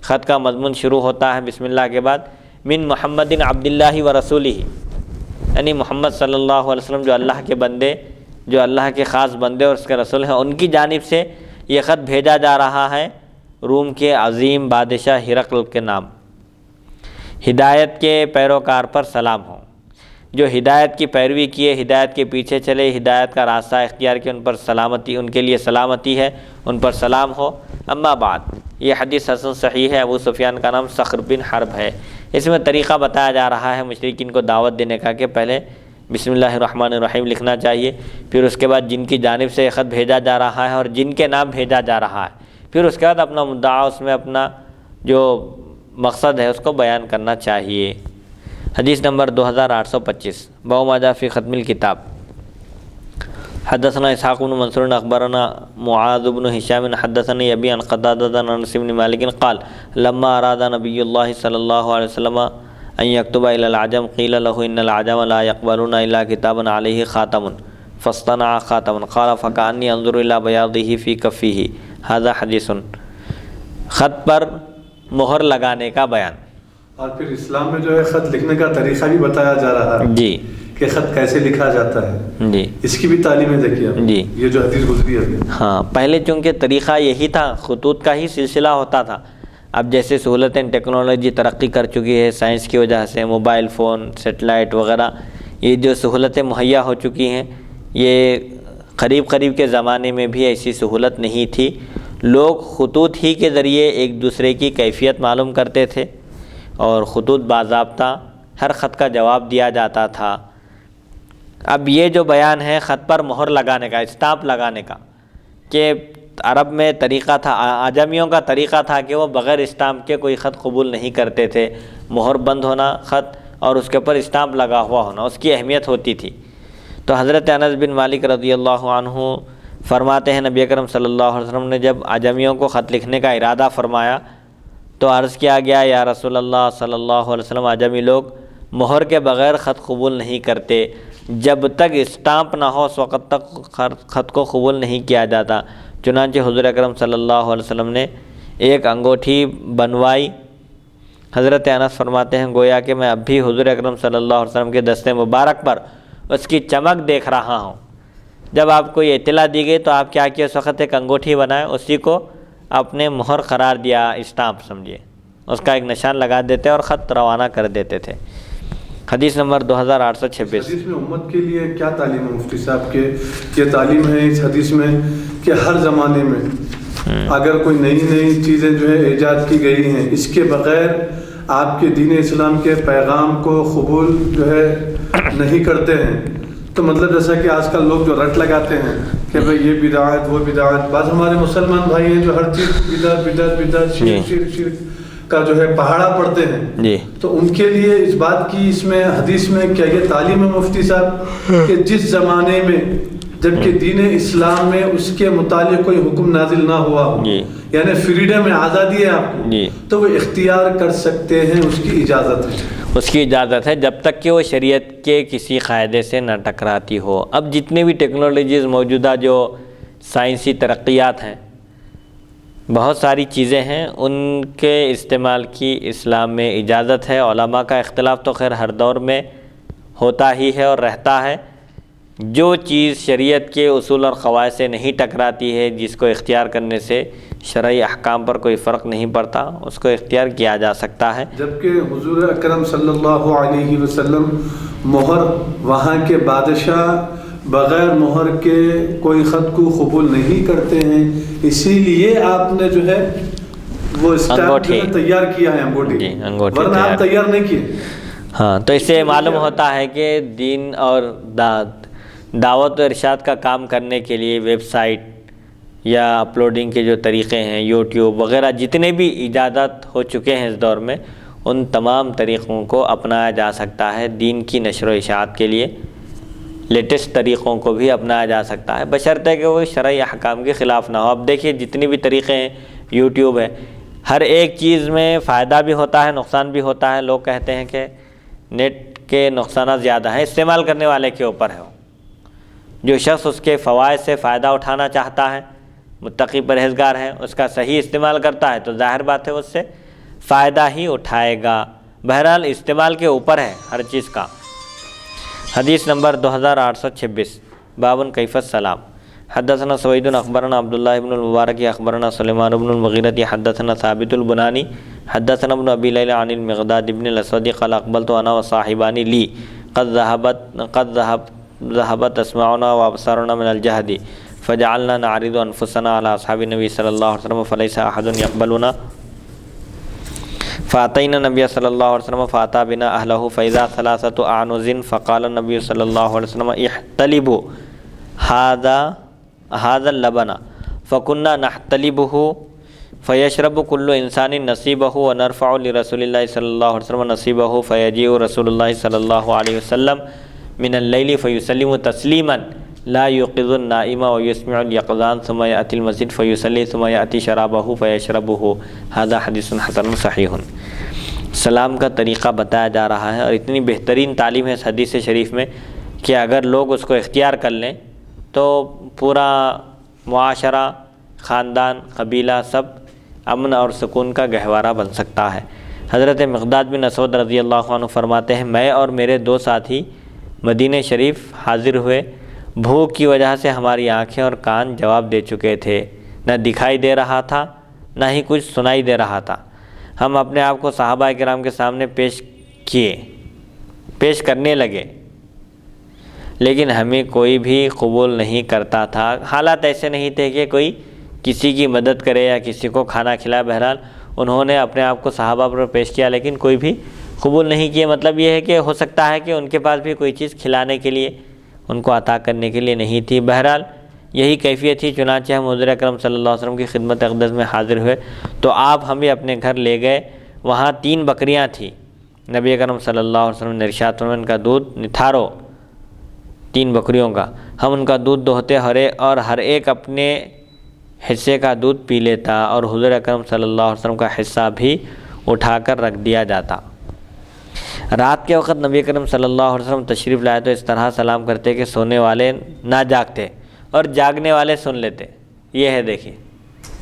خط کا مضمون شروع ہوتا ہے بسم اللہ کے بعد من محمد عبد اللہ ورسولہ، یعنی محمد صلی اللہ علیہ وسلم جو اللہ کے بندے، جو اللہ کے خاص بندے اور اس کے رسول ہیں، ان کی جانب سے یہ خط بھیجا جا رہا ہے روم کے عظیم بادشاہ ہرقل کے نام۔ ہدایت کے پیروکار پر سلام ہو، جو ہدایت کی پیروی کیے، ہدایت کے پیچھے چلے، ہدایت کا راستہ اختیار کیے، ان پر سلامتی، ان کے لیے سلامتی ہے، ان پر سلام ہو۔ اما بعد، یہ حدیث حسن صحیح ہے۔ ابو سفیان کا نام صخر بن حرب ہے۔ اس میں طریقہ بتایا جا رہا ہے مشرکین کو دعوت دینے کا کہ پہلے بسم اللہ الرحمن الرحیم لکھنا چاہیے، پھر اس کے بعد جن کی جانب سے خط بھیجا جا رہا ہے اور جن کے نام بھیجا جا رہا ہے، پھر اس کے بعد اپنا مدعا، اس میں اپنا جو مقصد ہے اس کو بیان کرنا چاہیے۔ حدیث نمبر 2825، باب ما جاء فی ختم الکتاب۔ حدثنا اسحاق بن منصور اخبرنا معاذ بن ہشام حدثني ابي عن قتادة عن انس بن مالك قال لما اراد نبي الله صلى الله عليه وسلم ان يكتب الى العجم قيل له ان العجم لا يقبلون الا كتابا عليه خاتم فاصطنع خاتما قال فكأني انظر الى بياضه في كفه هذا حديث۔ خط پر مہر لگانے کا بیان، اور پھر اسلام میں جو ہے خط لکھنے کا طریقہ بھی بتایا جا رہا ہے جی، کہ خط کیسے لکھا جاتا ہے جی، اس کی بھی تعلیمیں دیکھیے جی، یہ جو حدیث گزری ہے۔ ہاں، پہلے چونکہ طریقہ یہی تھا، خطوط کا ہی سلسلہ ہوتا تھا۔ اب جیسے سہولتیں، ٹیکنالوجی ترقی کر چکی ہے سائنس کی وجہ سے، موبائل فون، سیٹلائٹ وغیرہ، یہ جو سہولتیں مہیا ہو چکی ہیں، یہ قریب کے زمانے میں بھی ایسی سہولت نہیں تھی۔ لوگ خطوط ہی کے ذریعے ایک دوسرے کی کیفیت معلوم کرتے تھے اور خطوط باضابطہ ہر خط کا جواب دیا جاتا تھا۔ اب یہ جو بیان ہے خط پر مہر لگانے کا، اسٹامپ لگانے کا، کہ عرب میں طریقہ تھا، عجمیوں کا طریقہ تھا کہ وہ بغیر اسٹامپ کے کوئی خط قبول نہیں کرتے تھے، مہر بند ہونا خط اور اس کے اوپر اسٹامپ لگا ہوا ہونا، اس کی اہمیت ہوتی تھی۔ تو حضرت انس بن مالک رضی اللہ عنہ فرماتے ہیں نبی اکرم صلی اللہ علیہ وسلم نے جب عجمیوں کو خط لکھنے کا ارادہ فرمایا تو عرض کیا گیا یا رسول اللہ صلی اللہ علیہ وسلم، عجمی لوگ مہر کے بغیر خط قبول نہیں کرتے، جب تک اسٹامپ نہ ہو اس وقت تک خط کو قبول نہیں کیا جاتا۔ چنانچہ حضور اکرم صلی اللہ علیہ وسلم نے ایک انگوٹھی بنوائی۔ حضرت انس فرماتے ہیں گویا کہ میں اب بھی حضور اکرم صلی اللہ علیہ وسلم کے دست مبارک پر اس کی چمک دیکھ رہا ہوں۔ جب آپ کو یہ اطلاع دی گئی تو آپ کیا کیا، اس وقت ایک انگوٹھی بنائے، اسی کو اپنے مہر قرار دیا، اسٹامپ سمجھیے، اس کا ایک نشان لگا دیتے اور خط روانہ کر دیتے تھے۔ حدیث نمبر 2826۔ حدیث میں امت کے لیے کیا تعلیم ہے مفتی صاحب کے؟ یہ تعلیم ہے اس حدیث میں کہ ہر زمانے میں اگر کوئی نئی چیزیں جو ہے ایجاد کی گئی ہیں، اس کے بغیر آپ کے دین اسلام کے پیغام کو قبول جو ہے نہیں کرتے ہیں، تو مطلب جیسا کہ آج کل لوگ جو رٹ لگاتے ہیں کہ بھئی یہ بدعت وہ بدعت، بعض ہمارے مسلمان بھائی ہیں جو ہر چیز بدعت شرک کا جو ہے پہاڑا پڑتے ہیں، تو ان کے لیے اس بات کی اس میں حدیث میں کیا یہ تعلیم ہے مفتی صاحب کہ جس زمانے میں جبکہ دین اسلام میں اس کے متعلق کوئی حکم نازل نہ ہوا ہو، یعنی فریڈم ہے، آزادی ہے آپ کو، تو وہ اختیار کر سکتے ہیں، اس کی اجازت ہے، اس کی اجازت ہے جب تک کہ وہ شریعت کے کسی قاعدے سے نہ ٹکراتی ہو۔ اب جتنے بھی ٹیکنالوجیز موجودہ جو سائنسی ترقیات ہیں، بہت ساری چیزیں ہیں، ان کے استعمال کی اسلام میں اجازت ہے۔ علماء کا اختلاف تو خیر ہر دور میں ہوتا ہی ہے اور رہتا ہے، جو چیز شریعت کے اصول اور قواعد سے نہیں ٹکراتی ہے، جس کو اختیار کرنے سے شرعی احکام پر کوئی فرق نہیں پڑتا، اس کو اختیار کیا جا سکتا ہے۔ جبکہ حضور اکرم صلی اللہ علیہ وسلم مہر وہاں کے بادشاہ بغیر مہر کے کوئی خط کو قبول نہیں کرتے ہیں، اسی لیے آپ نے جو ہے وہ اسٹامپ تیار کیا ہے، انگوٹھی، ورنہ آپ تیار نہیں کیے۔ ہاں، تو اس سے معلوم ہوتا ہے کہ دین اور دعوت و ارشاد کا کام کرنے کے لیے ویب سائٹ یا اپلوڈنگ کے جو طریقے ہیں، یوٹیوب وغیرہ جتنے بھی ایجادات ہو چکے ہیں اس دور میں، ان تمام طریقوں کو اپنایا جا سکتا ہے دین کی نشر و اشاعت کے لیے۔ لیٹسٹ طریقوں کو بھی اپنایا جا سکتا ہے، بشرطے کہ وہ شرعی احکام کے خلاف نہ ہو۔ اب دیکھیے جتنی بھی طریقے ہیں، یوٹیوب ہے، ہر ایک چیز میں فائدہ بھی ہوتا ہے، نقصان بھی ہوتا ہے۔ لوگ کہتے ہیں کہ نیٹ کے نقصانات زیادہ ہیں، استعمال کرنے والے کے اوپر ہے۔ جو شخص اس کے فوائد سے فائدہ اٹھانا چاہتا ہے، متقی پرہیزگار ہے، اس کا صحیح استعمال کرتا ہے، تو ظاہر بات ہے اس سے فائدہ ہی اٹھائے گا۔ بہرحال استعمال کے اوپر ہے ہر چیز کا۔ حدیث نمبر 2826۔ باب کیف السلام۔ حدثنا سوید اخبرنا عبداللہ ابن المبارک اخبرنا سلیمان ابن المغیرۃ حدثنا ثابت البنانی حدثنا ابن ابی لیلى عن المقداد ابن الاسود قال اقبلت انا وصاحبان لی قد ذهبت اسماعنا وابصارنا من الجهد فجعلنا نعرض انفسنا على اصحاب النبي صلی اللہ علیہ وسلم فليس احد يقبلنا فاتينا النبي صلی اللہ علیہ وسلم فاتى بنا اهله فاذا ثلاثه اعنز فقال النبي صلی اللہ علیہ وسلم احتلبوا هذا اللبن فكنا نحتلبه فيشرب كل انسان نصيبه ونرفع لرسول الله صلی اللہ علیہ وسلم نصيبه فيجيء رسول الله صلی اللہ علیہ وسلم من اللیل فیسلم تسلیما لا یوقظ النائم ویسمع الیقظان ثم یأتی المسجد فیصلی ثم یأتی شرابہ فیشربہ ھذا حدیث حسن صحیح۔ سلام کا طریقہ بتایا جا رہا ہے، اور اتنی بہترین تعلیم ہے اس حدیث شریف میں کہ اگر لوگ اس کو اختیار کر لیں تو پورا معاشرہ، خاندان، قبیلہ سب امن اور سکون کا گہوارہ بن سکتا ہے۔ حضرت مقداد بن اسود رضی اللہ عنہ فرماتے ہیں میں اور میرے دو ساتھی مدینہ شریف حاضر ہوئے، بھوک کی وجہ سے ہماری آنکھیں اور کان جواب دے چکے تھے، نہ دکھائی دے رہا تھا نہ ہی کچھ سنائی دے رہا تھا۔ ہم اپنے آپ کو صحابہ کرام کے سامنے پیش کرنے لگے، لیکن ہمیں کوئی بھی قبول نہیں کرتا تھا۔ حالات ایسے نہیں تھے کہ کوئی کسی کی مدد کرے یا کسی کو کھانا کھلائے، بہرحال انہوں نے اپنے آپ کو صحابہ پر پیش کیا لیکن کوئی بھی قبول نہیں کیا۔ مطلب یہ ہے کہ ہو سکتا ہے کہ ان کے پاس بھی کوئی چیز کھلانے کے لیے ان کو عطا کرنے کے لیے نہیں تھی۔ بہرحال یہی کیفیت تھی، چنانچہ ہم حضور اکرم صلی اللہ علیہ وسلم کی خدمت اقدس میں حاضر ہوئے تو آپ ہمیں اپنے گھر لے گئے۔ وہاں 3 بکریاں تھیں۔ نبی اکرم صلی اللہ علیہ وسلم نے ارشاد فرمایا ان کا دودھ نتھارو، 3 بکریوں کا، ہم ان کا دودھ دوہتے اور ہر ایک اپنے حصے کا دودھ پی لیتا اور حضور اکرم صلی اللہ علیہ وسلم کا حصہ بھی اٹھا کر رکھ دیا جاتا۔ رات کے وقت نبی اکرم صلی اللہ علیہ وسلم تشریف لائے تو اس طرح سلام کرتے کہ سونے والے نہ جاگتے اور جاگنے والے سن لیتے۔ یہ ہے دیکھیے،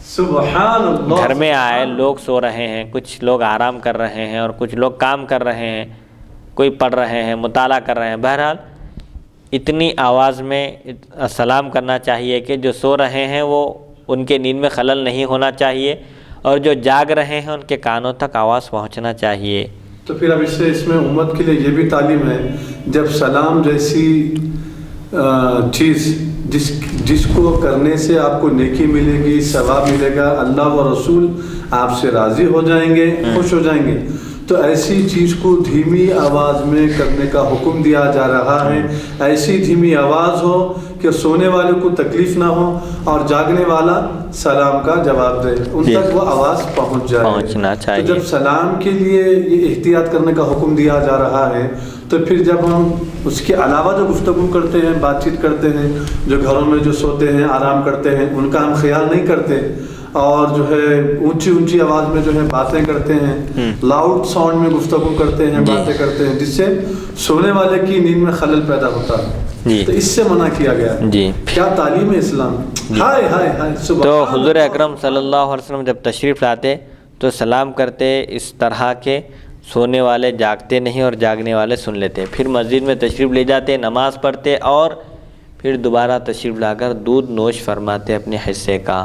سبحان اللہ، گھر میں آئے، لوگ سو رہے ہیں، کچھ لوگ آرام کر رہے ہیں اور کچھ لوگ کام کر رہے ہیں، کوئی پڑھ رہے ہیں، مطالعہ کر رہے ہیں۔ بہرحال اتنی آواز میں سلام کرنا چاہیے کہ جو سو رہے ہیں وہ ان کے نیند میں خلل نہیں ہونا چاہیے اور جو جاگ رہے ہیں ان کے کانوں تک آواز پہنچنا چاہیے۔ تو پھر اب اس میں امت کے لیے یہ بھی تعلیم ہے، جب سلام جیسی چیز جس کو کرنے سے آپ کو نیکی ملے گی، ثواب ملے گا، اللہ و رسول آپ سے راضی ہو جائیں گے، خوش ہو جائیں گے، تو ایسی چیز کو دھیمی آواز میں کرنے کا حکم دیا جا رہا ہے۔ ایسی دھیمی آواز ہو کہ سونے والے کو تکلیف نہ ہو اور جاگنے والا سلام کا جواب دے، ان تک وہ آواز پہنچنا چاہیے۔ تو جب سلام کے لیے یہ احتیاط کرنے کا حکم دیا جا رہا ہے تو پھر جب ہم اس کے علاوہ جو گفتگو کرتے ہیں، بات چیت کرتے ہیں، جو گھروں میں جو سوتے ہیں، آرام کرتے ہیں، ان کا ہم خیال نہیں کرتے اور جو ہے اونچی آواز میں جو ہے باتیں کرتے ہیں، لاؤڈ ساؤنڈ میں گفتگو کرتے ہیں، باتیں کرتے ہیں، جس سے سونے والے کی نیند میں خلل پیدا ہوتا ہے، تو اس سے منع کیا گیا ہے۔ جی، کیا تعلیم ہے اسلام! ہائے ہائے ہائے! تو حضور اکرم صلی اللہ علیہ وسلم جب تشریف لاتے تو سلام کرتے اس طرح کے سونے والے جاگتے نہیں اور جاگنے والے سن لیتے۔ پھر مسجد میں تشریف لے جاتے، نماز پڑھتے اور پھر دوبارہ تشریف لا کر دودھ نوش فرماتے اپنے حصے کا۔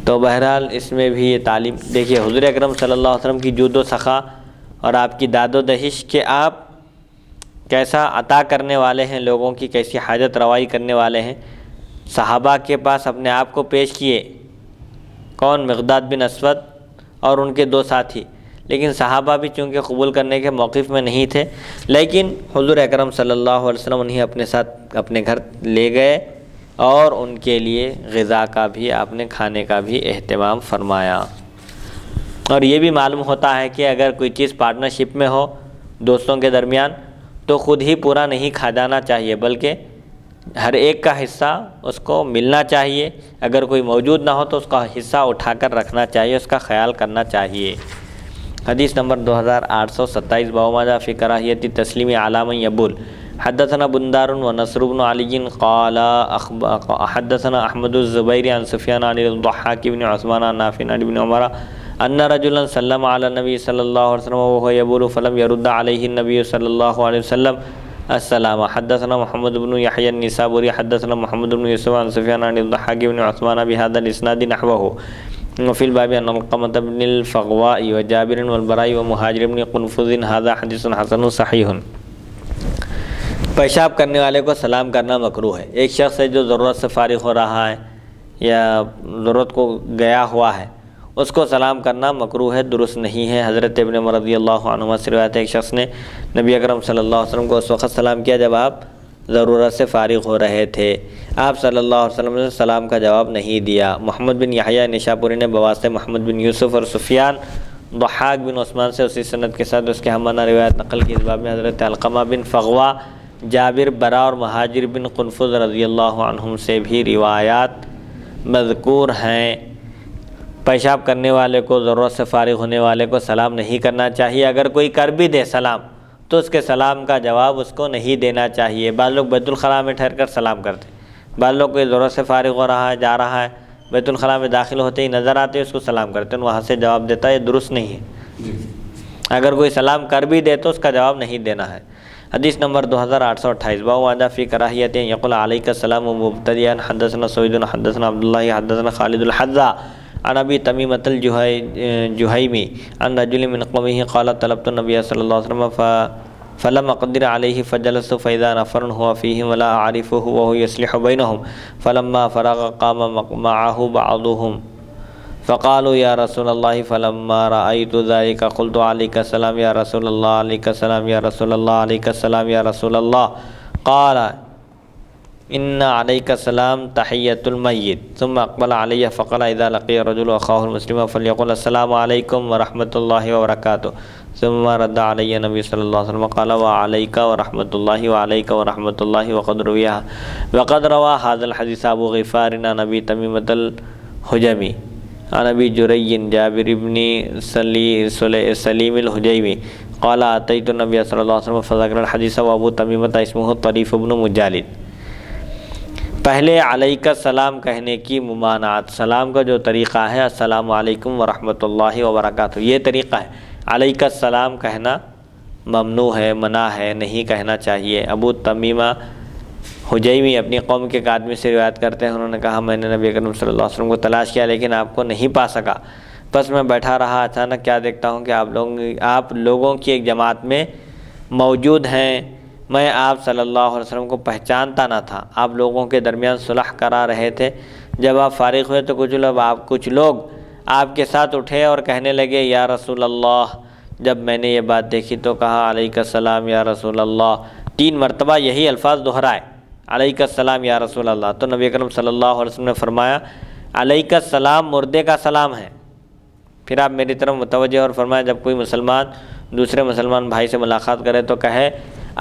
تو بہرحال اس میں بھی یہ تعلیم دیکھیے، حضور اکرم صلی اللہ علیہ وسلم کی جود و سخا اور آپ کی داد و دہش کہ آپ کیسا عطا کرنے والے ہیں، لوگوں کی کیسی حاجت روائی کرنے والے ہیں۔ صحابہ کے پاس اپنے آپ کو پیش کیے، کون؟ مقداد بن اسود اور ان کے 2 ساتھی، لیکن صحابہ بھی چونکہ قبول کرنے کے موقف میں نہیں تھے، لیکن حضور اکرم صلی اللہ علیہ وسلم انہیں اپنے ساتھ اپنے گھر لے گئے اور ان کے لیے غذا کا بھی، آپ نے کھانے کا بھی اہتمام فرمایا۔ اور یہ بھی معلوم ہوتا ہے کہ اگر کوئی چیز پارٹنرشپ میں ہو دوستوں کے درمیان تو خود ہی پورا نہیں کھا جانا چاہیے، بلکہ ہر ایک کا حصہ اس کو ملنا چاہیے۔ اگر کوئی موجود نہ ہو تو اس کا حصہ اٹھا کر رکھنا چاہیے، اس کا خیال کرنا چاہیے۔ حدیث نمبر 2827، باب ما جاء فی کراہیۃ تسلیم علی من یبول۔ حدثنا بندار و نصر بن علی قال حدثنا احمد الزبیر عن سفیان عن الضحاک بن عثمان عن نافع عن ابن عمر ان رجلا سلم علی النبی صلی اللہ علیہ وسلم وهو یبول فلم يرد علیہ النبی صلی اللہ علیہ وسلم السلام۔ حدثنا محمد بن یحیی النسابوری حدثنا محمد بن یوسف عن سفیان عن الضحاک بن عثمان بهذا الاسناد نحوه وفي الباب عن علقمة بن الفغواء وجابر والبراء ومهاجر بن قنفذ هذا حدیث حسن صحیح۔ پیشاب کرنے والے کو سلام کرنا مکروہ ہے۔ ایک شخص ہے جو ضرورت سے فارغ ہو رہا ہے یا ضرورت کو گیا ہوا ہے، اس کو سلام کرنا مکروہ ہے، درست نہیں ہے۔ حضرت ابن عمر رضی اللہ عنہما سے روایت ہے، ایک شخص نے نبی اکرم صلی اللہ علیہ وسلم کو اس وقت سلام کیا جب آپ ضرورت سے فارغ ہو رہے تھے، آپ صلی اللہ علیہ وسلم نے سلام کا جواب نہیں دیا۔ محمد بن یحییٰ نشاپوری نے بواسطہ محمد بن یوسف اور سفیان ضحاک بن عثمان سے اسی سند کے ساتھ اس کے ہمانہ روایت نقل کی۔ اس باب میں حضرت علقمہ بن فغوا، جابر، برا اور مہاجر بن قنفذ رضی اللہ عنہم سے بھی روایات مذکور ہیں۔ پیشاب کرنے والے کو، ضرورت سے فارغ ہونے والے کو سلام نہیں کرنا چاہیے۔ اگر کوئی کر بھی دے سلام تو اس کے سلام کا جواب اس کو نہیں دینا چاہیے۔ بعض لوگ بیت الخلاء میں ٹھہر کر سلام کرتے ہیں، بعض لوگ کوئی ضرورت سے فارغ ہو رہا ہے، جا رہا ہے، بیت الخلاء میں داخل ہوتے ہی نظر آتے ہیں، اس کو سلام کرتے ہیں، وہاں سے جواب دیتا ہے، یہ درست نہیں ہے۔ اگر کوئی سلام کر بھی دے تو اس کا جواب نہیں دینا ہے۔ حدیث نمبر 2828، باب ما جاء فی کراہیۃ ان یقول علیک السلام مبتدئا۔ حدثنا سوید حدثنا عبداللہ حدثنا خالد الحذا عن ابی تمیمۃ الجہیمی عن رجل من قومہ قال طلبت النبی صلی اللہ علیہ وسلم فلم اقدر علیہ فجلست فاذا نفر هو فیہم ولا اعرفه وهو یصلح بینهم فلما فرغ قام معه بعضهم فقالوا یا رسول اللہ فلما رأیت ذلك قلت علیک السلام یا رسول اللہ علیک السلام یا رسول اللہ علیک السلام یا رسول اللہ قال ان علیک السلام تحیۃ المیت ثم اقبل علیہ فقال اذا لقی الرجل اخاه المسلم فلیقل السلام علیکم ورحمۃ اللہ وبرکاتہ ثم رد علی نبی صلی اللہ علیہ وسلم قال وعلیک ورحمۃ اللہ وعلیک ورحمۃ اللہ وقد روى هذا الحديث ابو غفار عن ابي تميمة الحجمي عن ابي جريج جابر بن سليم الحجيمي قال اتيت النبي صلی اللہ علیہ وسلم فذكر الحديث وابو تميمة اسمه طريف بن مجالد۔ پہلے علیک السلام کہنے کی ممانعت، سلام کا جو طریقہ ہے السلام علیکم ورحمۃ اللہ وبرکاتہ، یہ طریقہ ہے۔ علیک السلام کہنا ممنوع ہے، منع ہے، نہیں کہنا چاہیے۔ ابو تمیمہ حجیمی اپنی قوم کے ایک آدمی سے روایت کرتے ہیں، انہوں نے کہا میں نے نبی اکرم صلی اللہ علیہ وسلم کو تلاش کیا لیکن آپ کو نہیں پا سکا، بس میں بیٹھا رہا، اچانک کیا دیکھتا ہوں کہ آپ لوگوں کی ایک جماعت میں موجود ہیں، میں آپ صلی اللہ علیہ وسلم کو پہچانتا نہ تھا، آپ لوگوں کے درمیان صلح کرا رہے تھے، جب آپ فارغ ہوئے تو کچھ لوگ آپ کے ساتھ اٹھے اور کہنے لگے یا رسول اللہ۔ جب میں نے یہ بات دیکھی تو کہا علیک السلام یا رسول اللہ، 3 مرتبہ یہی الفاظ دہرائے، علیک السلام یا رسول اللہ۔ تو نبی اکرم صلی اللہ علیہ وسلم نے فرمایا علیک السلام مردے کا سلام ہے۔ پھر آپ میری طرف متوجہ اور فرمایا جب کوئی مسلمان دوسرے مسلمان بھائی سے ملاقات کرے تو کہے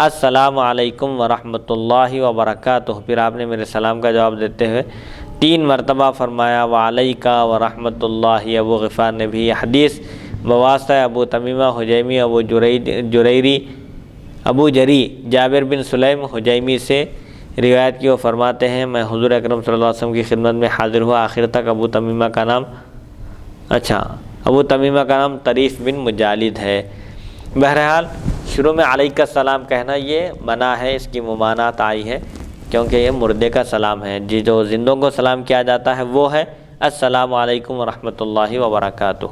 السلام علیکم ورحمۃ اللہ وبرکاتہ۔ پھر آپ نے میرے سلام کا جواب دیتے ہوئے 3 مرتبہ فرمایا وعلیکہ ورحمۃ اللہ۔ ابو غفار نے بھی یہ حدیث بواسطہ ابو تمیمہ حجیمی ابو جری جابر بن سلیم حجیمی سے روایت کی، وہ فرماتے ہیں میں حضور اکرم صلی اللہ علیہ وسلم کی خدمت میں حاضر ہوا، آخر تک ابو تمیمہ کا نام طریف بن مجالد ہے۔ بہرحال شروع میں علیک السلام کہنا یہ منع ہے، اس کی ممانعت آئی ہے کیونکہ یہ مردے کا سلام ہے، جو زندوں کو سلام کیا جاتا ہے وہ ہے السلام علیکم ورحمۃ اللہ وبرکاتہ۔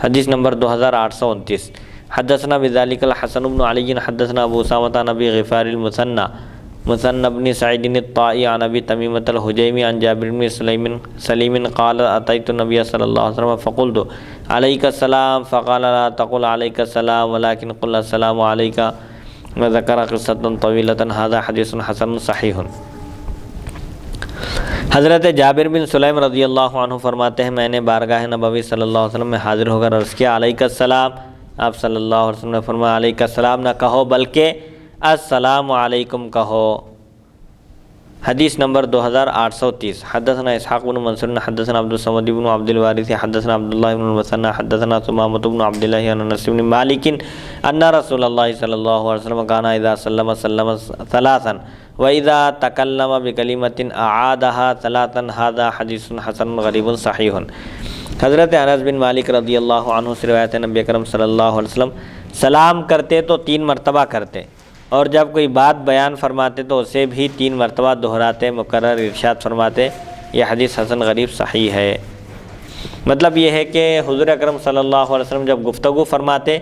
حدیث نمبر 2829 حدثنا بذلك الحسن بن علی حدثنا ابو اسامہ عن ابی غفار المثنى بن سعید الطائی عن ابی تمیمۃ الحجیمی عن جابر بن سلیم قال اتیت النبی صلی اللہ علیہ وسلم فقلت علیک السلام فقال لا تقل علیک السلام ولكن قل السلام علیک وذکر قصۃ طویلۃ هذا حدیث حسن صحیح۔ حضرت جابر بن سلیم رضی اللہ عنہ فرماتے ہیں میں نے بارگاہ نبوی صلی اللہ علیہ وسلم میں حاضر ہو کر عرض کیا علیک السلام، آپ صلی اللہ علیہ وسلم نے فرمایا علیک السلام نہ کہو بلکہ السلام علیکم کہو۔ حدیث نمبر 2830 حدثنا اسحاق بن منصور حدثنا عبد الصمد بن عبد الوارث حدثنا عبد الله بن المثنى حدثنا ثمامة بن عبد الله عن انس بن مالك ان رسول الله صلى الله عليه وسلم كان اذا سلم ثلاثا واذا تكلم بكلمة اعادها ثلاثا هذا حديث حسن غریب صحیح۔ حضرت انس بن مالک رضی اللہ عنہ سے روایت ہے نبی اکرم صلی اللہ علیہ وسلم سلام کرتے تو 3 مرتبہ کرتے اور جب کوئی بات بیان فرماتے تو اسے بھی 3 مرتبہ دہراتے، مکرر ارشاد فرماتے۔ یہ حدیث حسن غریب صحیح ہے۔ مطلب یہ ہے کہ حضور اکرم صلی اللہ علیہ وسلم جب گفتگو فرماتے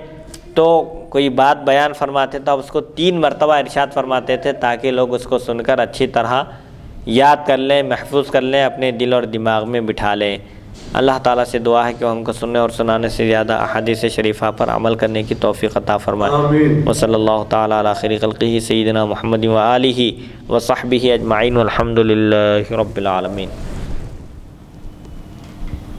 تو کوئی بات بیان فرماتے تو اب اس کو 3 مرتبہ ارشاد فرماتے تھے تاکہ لوگ اس کو سن کر اچھی طرح یاد کر لیں، محفوظ کر لیں، اپنے دل اور دماغ میں بٹھا لیں۔ اللہ تعالیٰ سے دعا ہے کہ وہ ہم کو سننے اور سنانے سے زیادہ احادیث شریفہ پر عمل کرنے کی توفیق عطا فرمائے۔ آمین۔ وصلی اللہ تعالیٰ علی خیر خلقہ سیدنا محمد و آلہ و صحبہ اجمعین والحمد للہ رب العالمین۔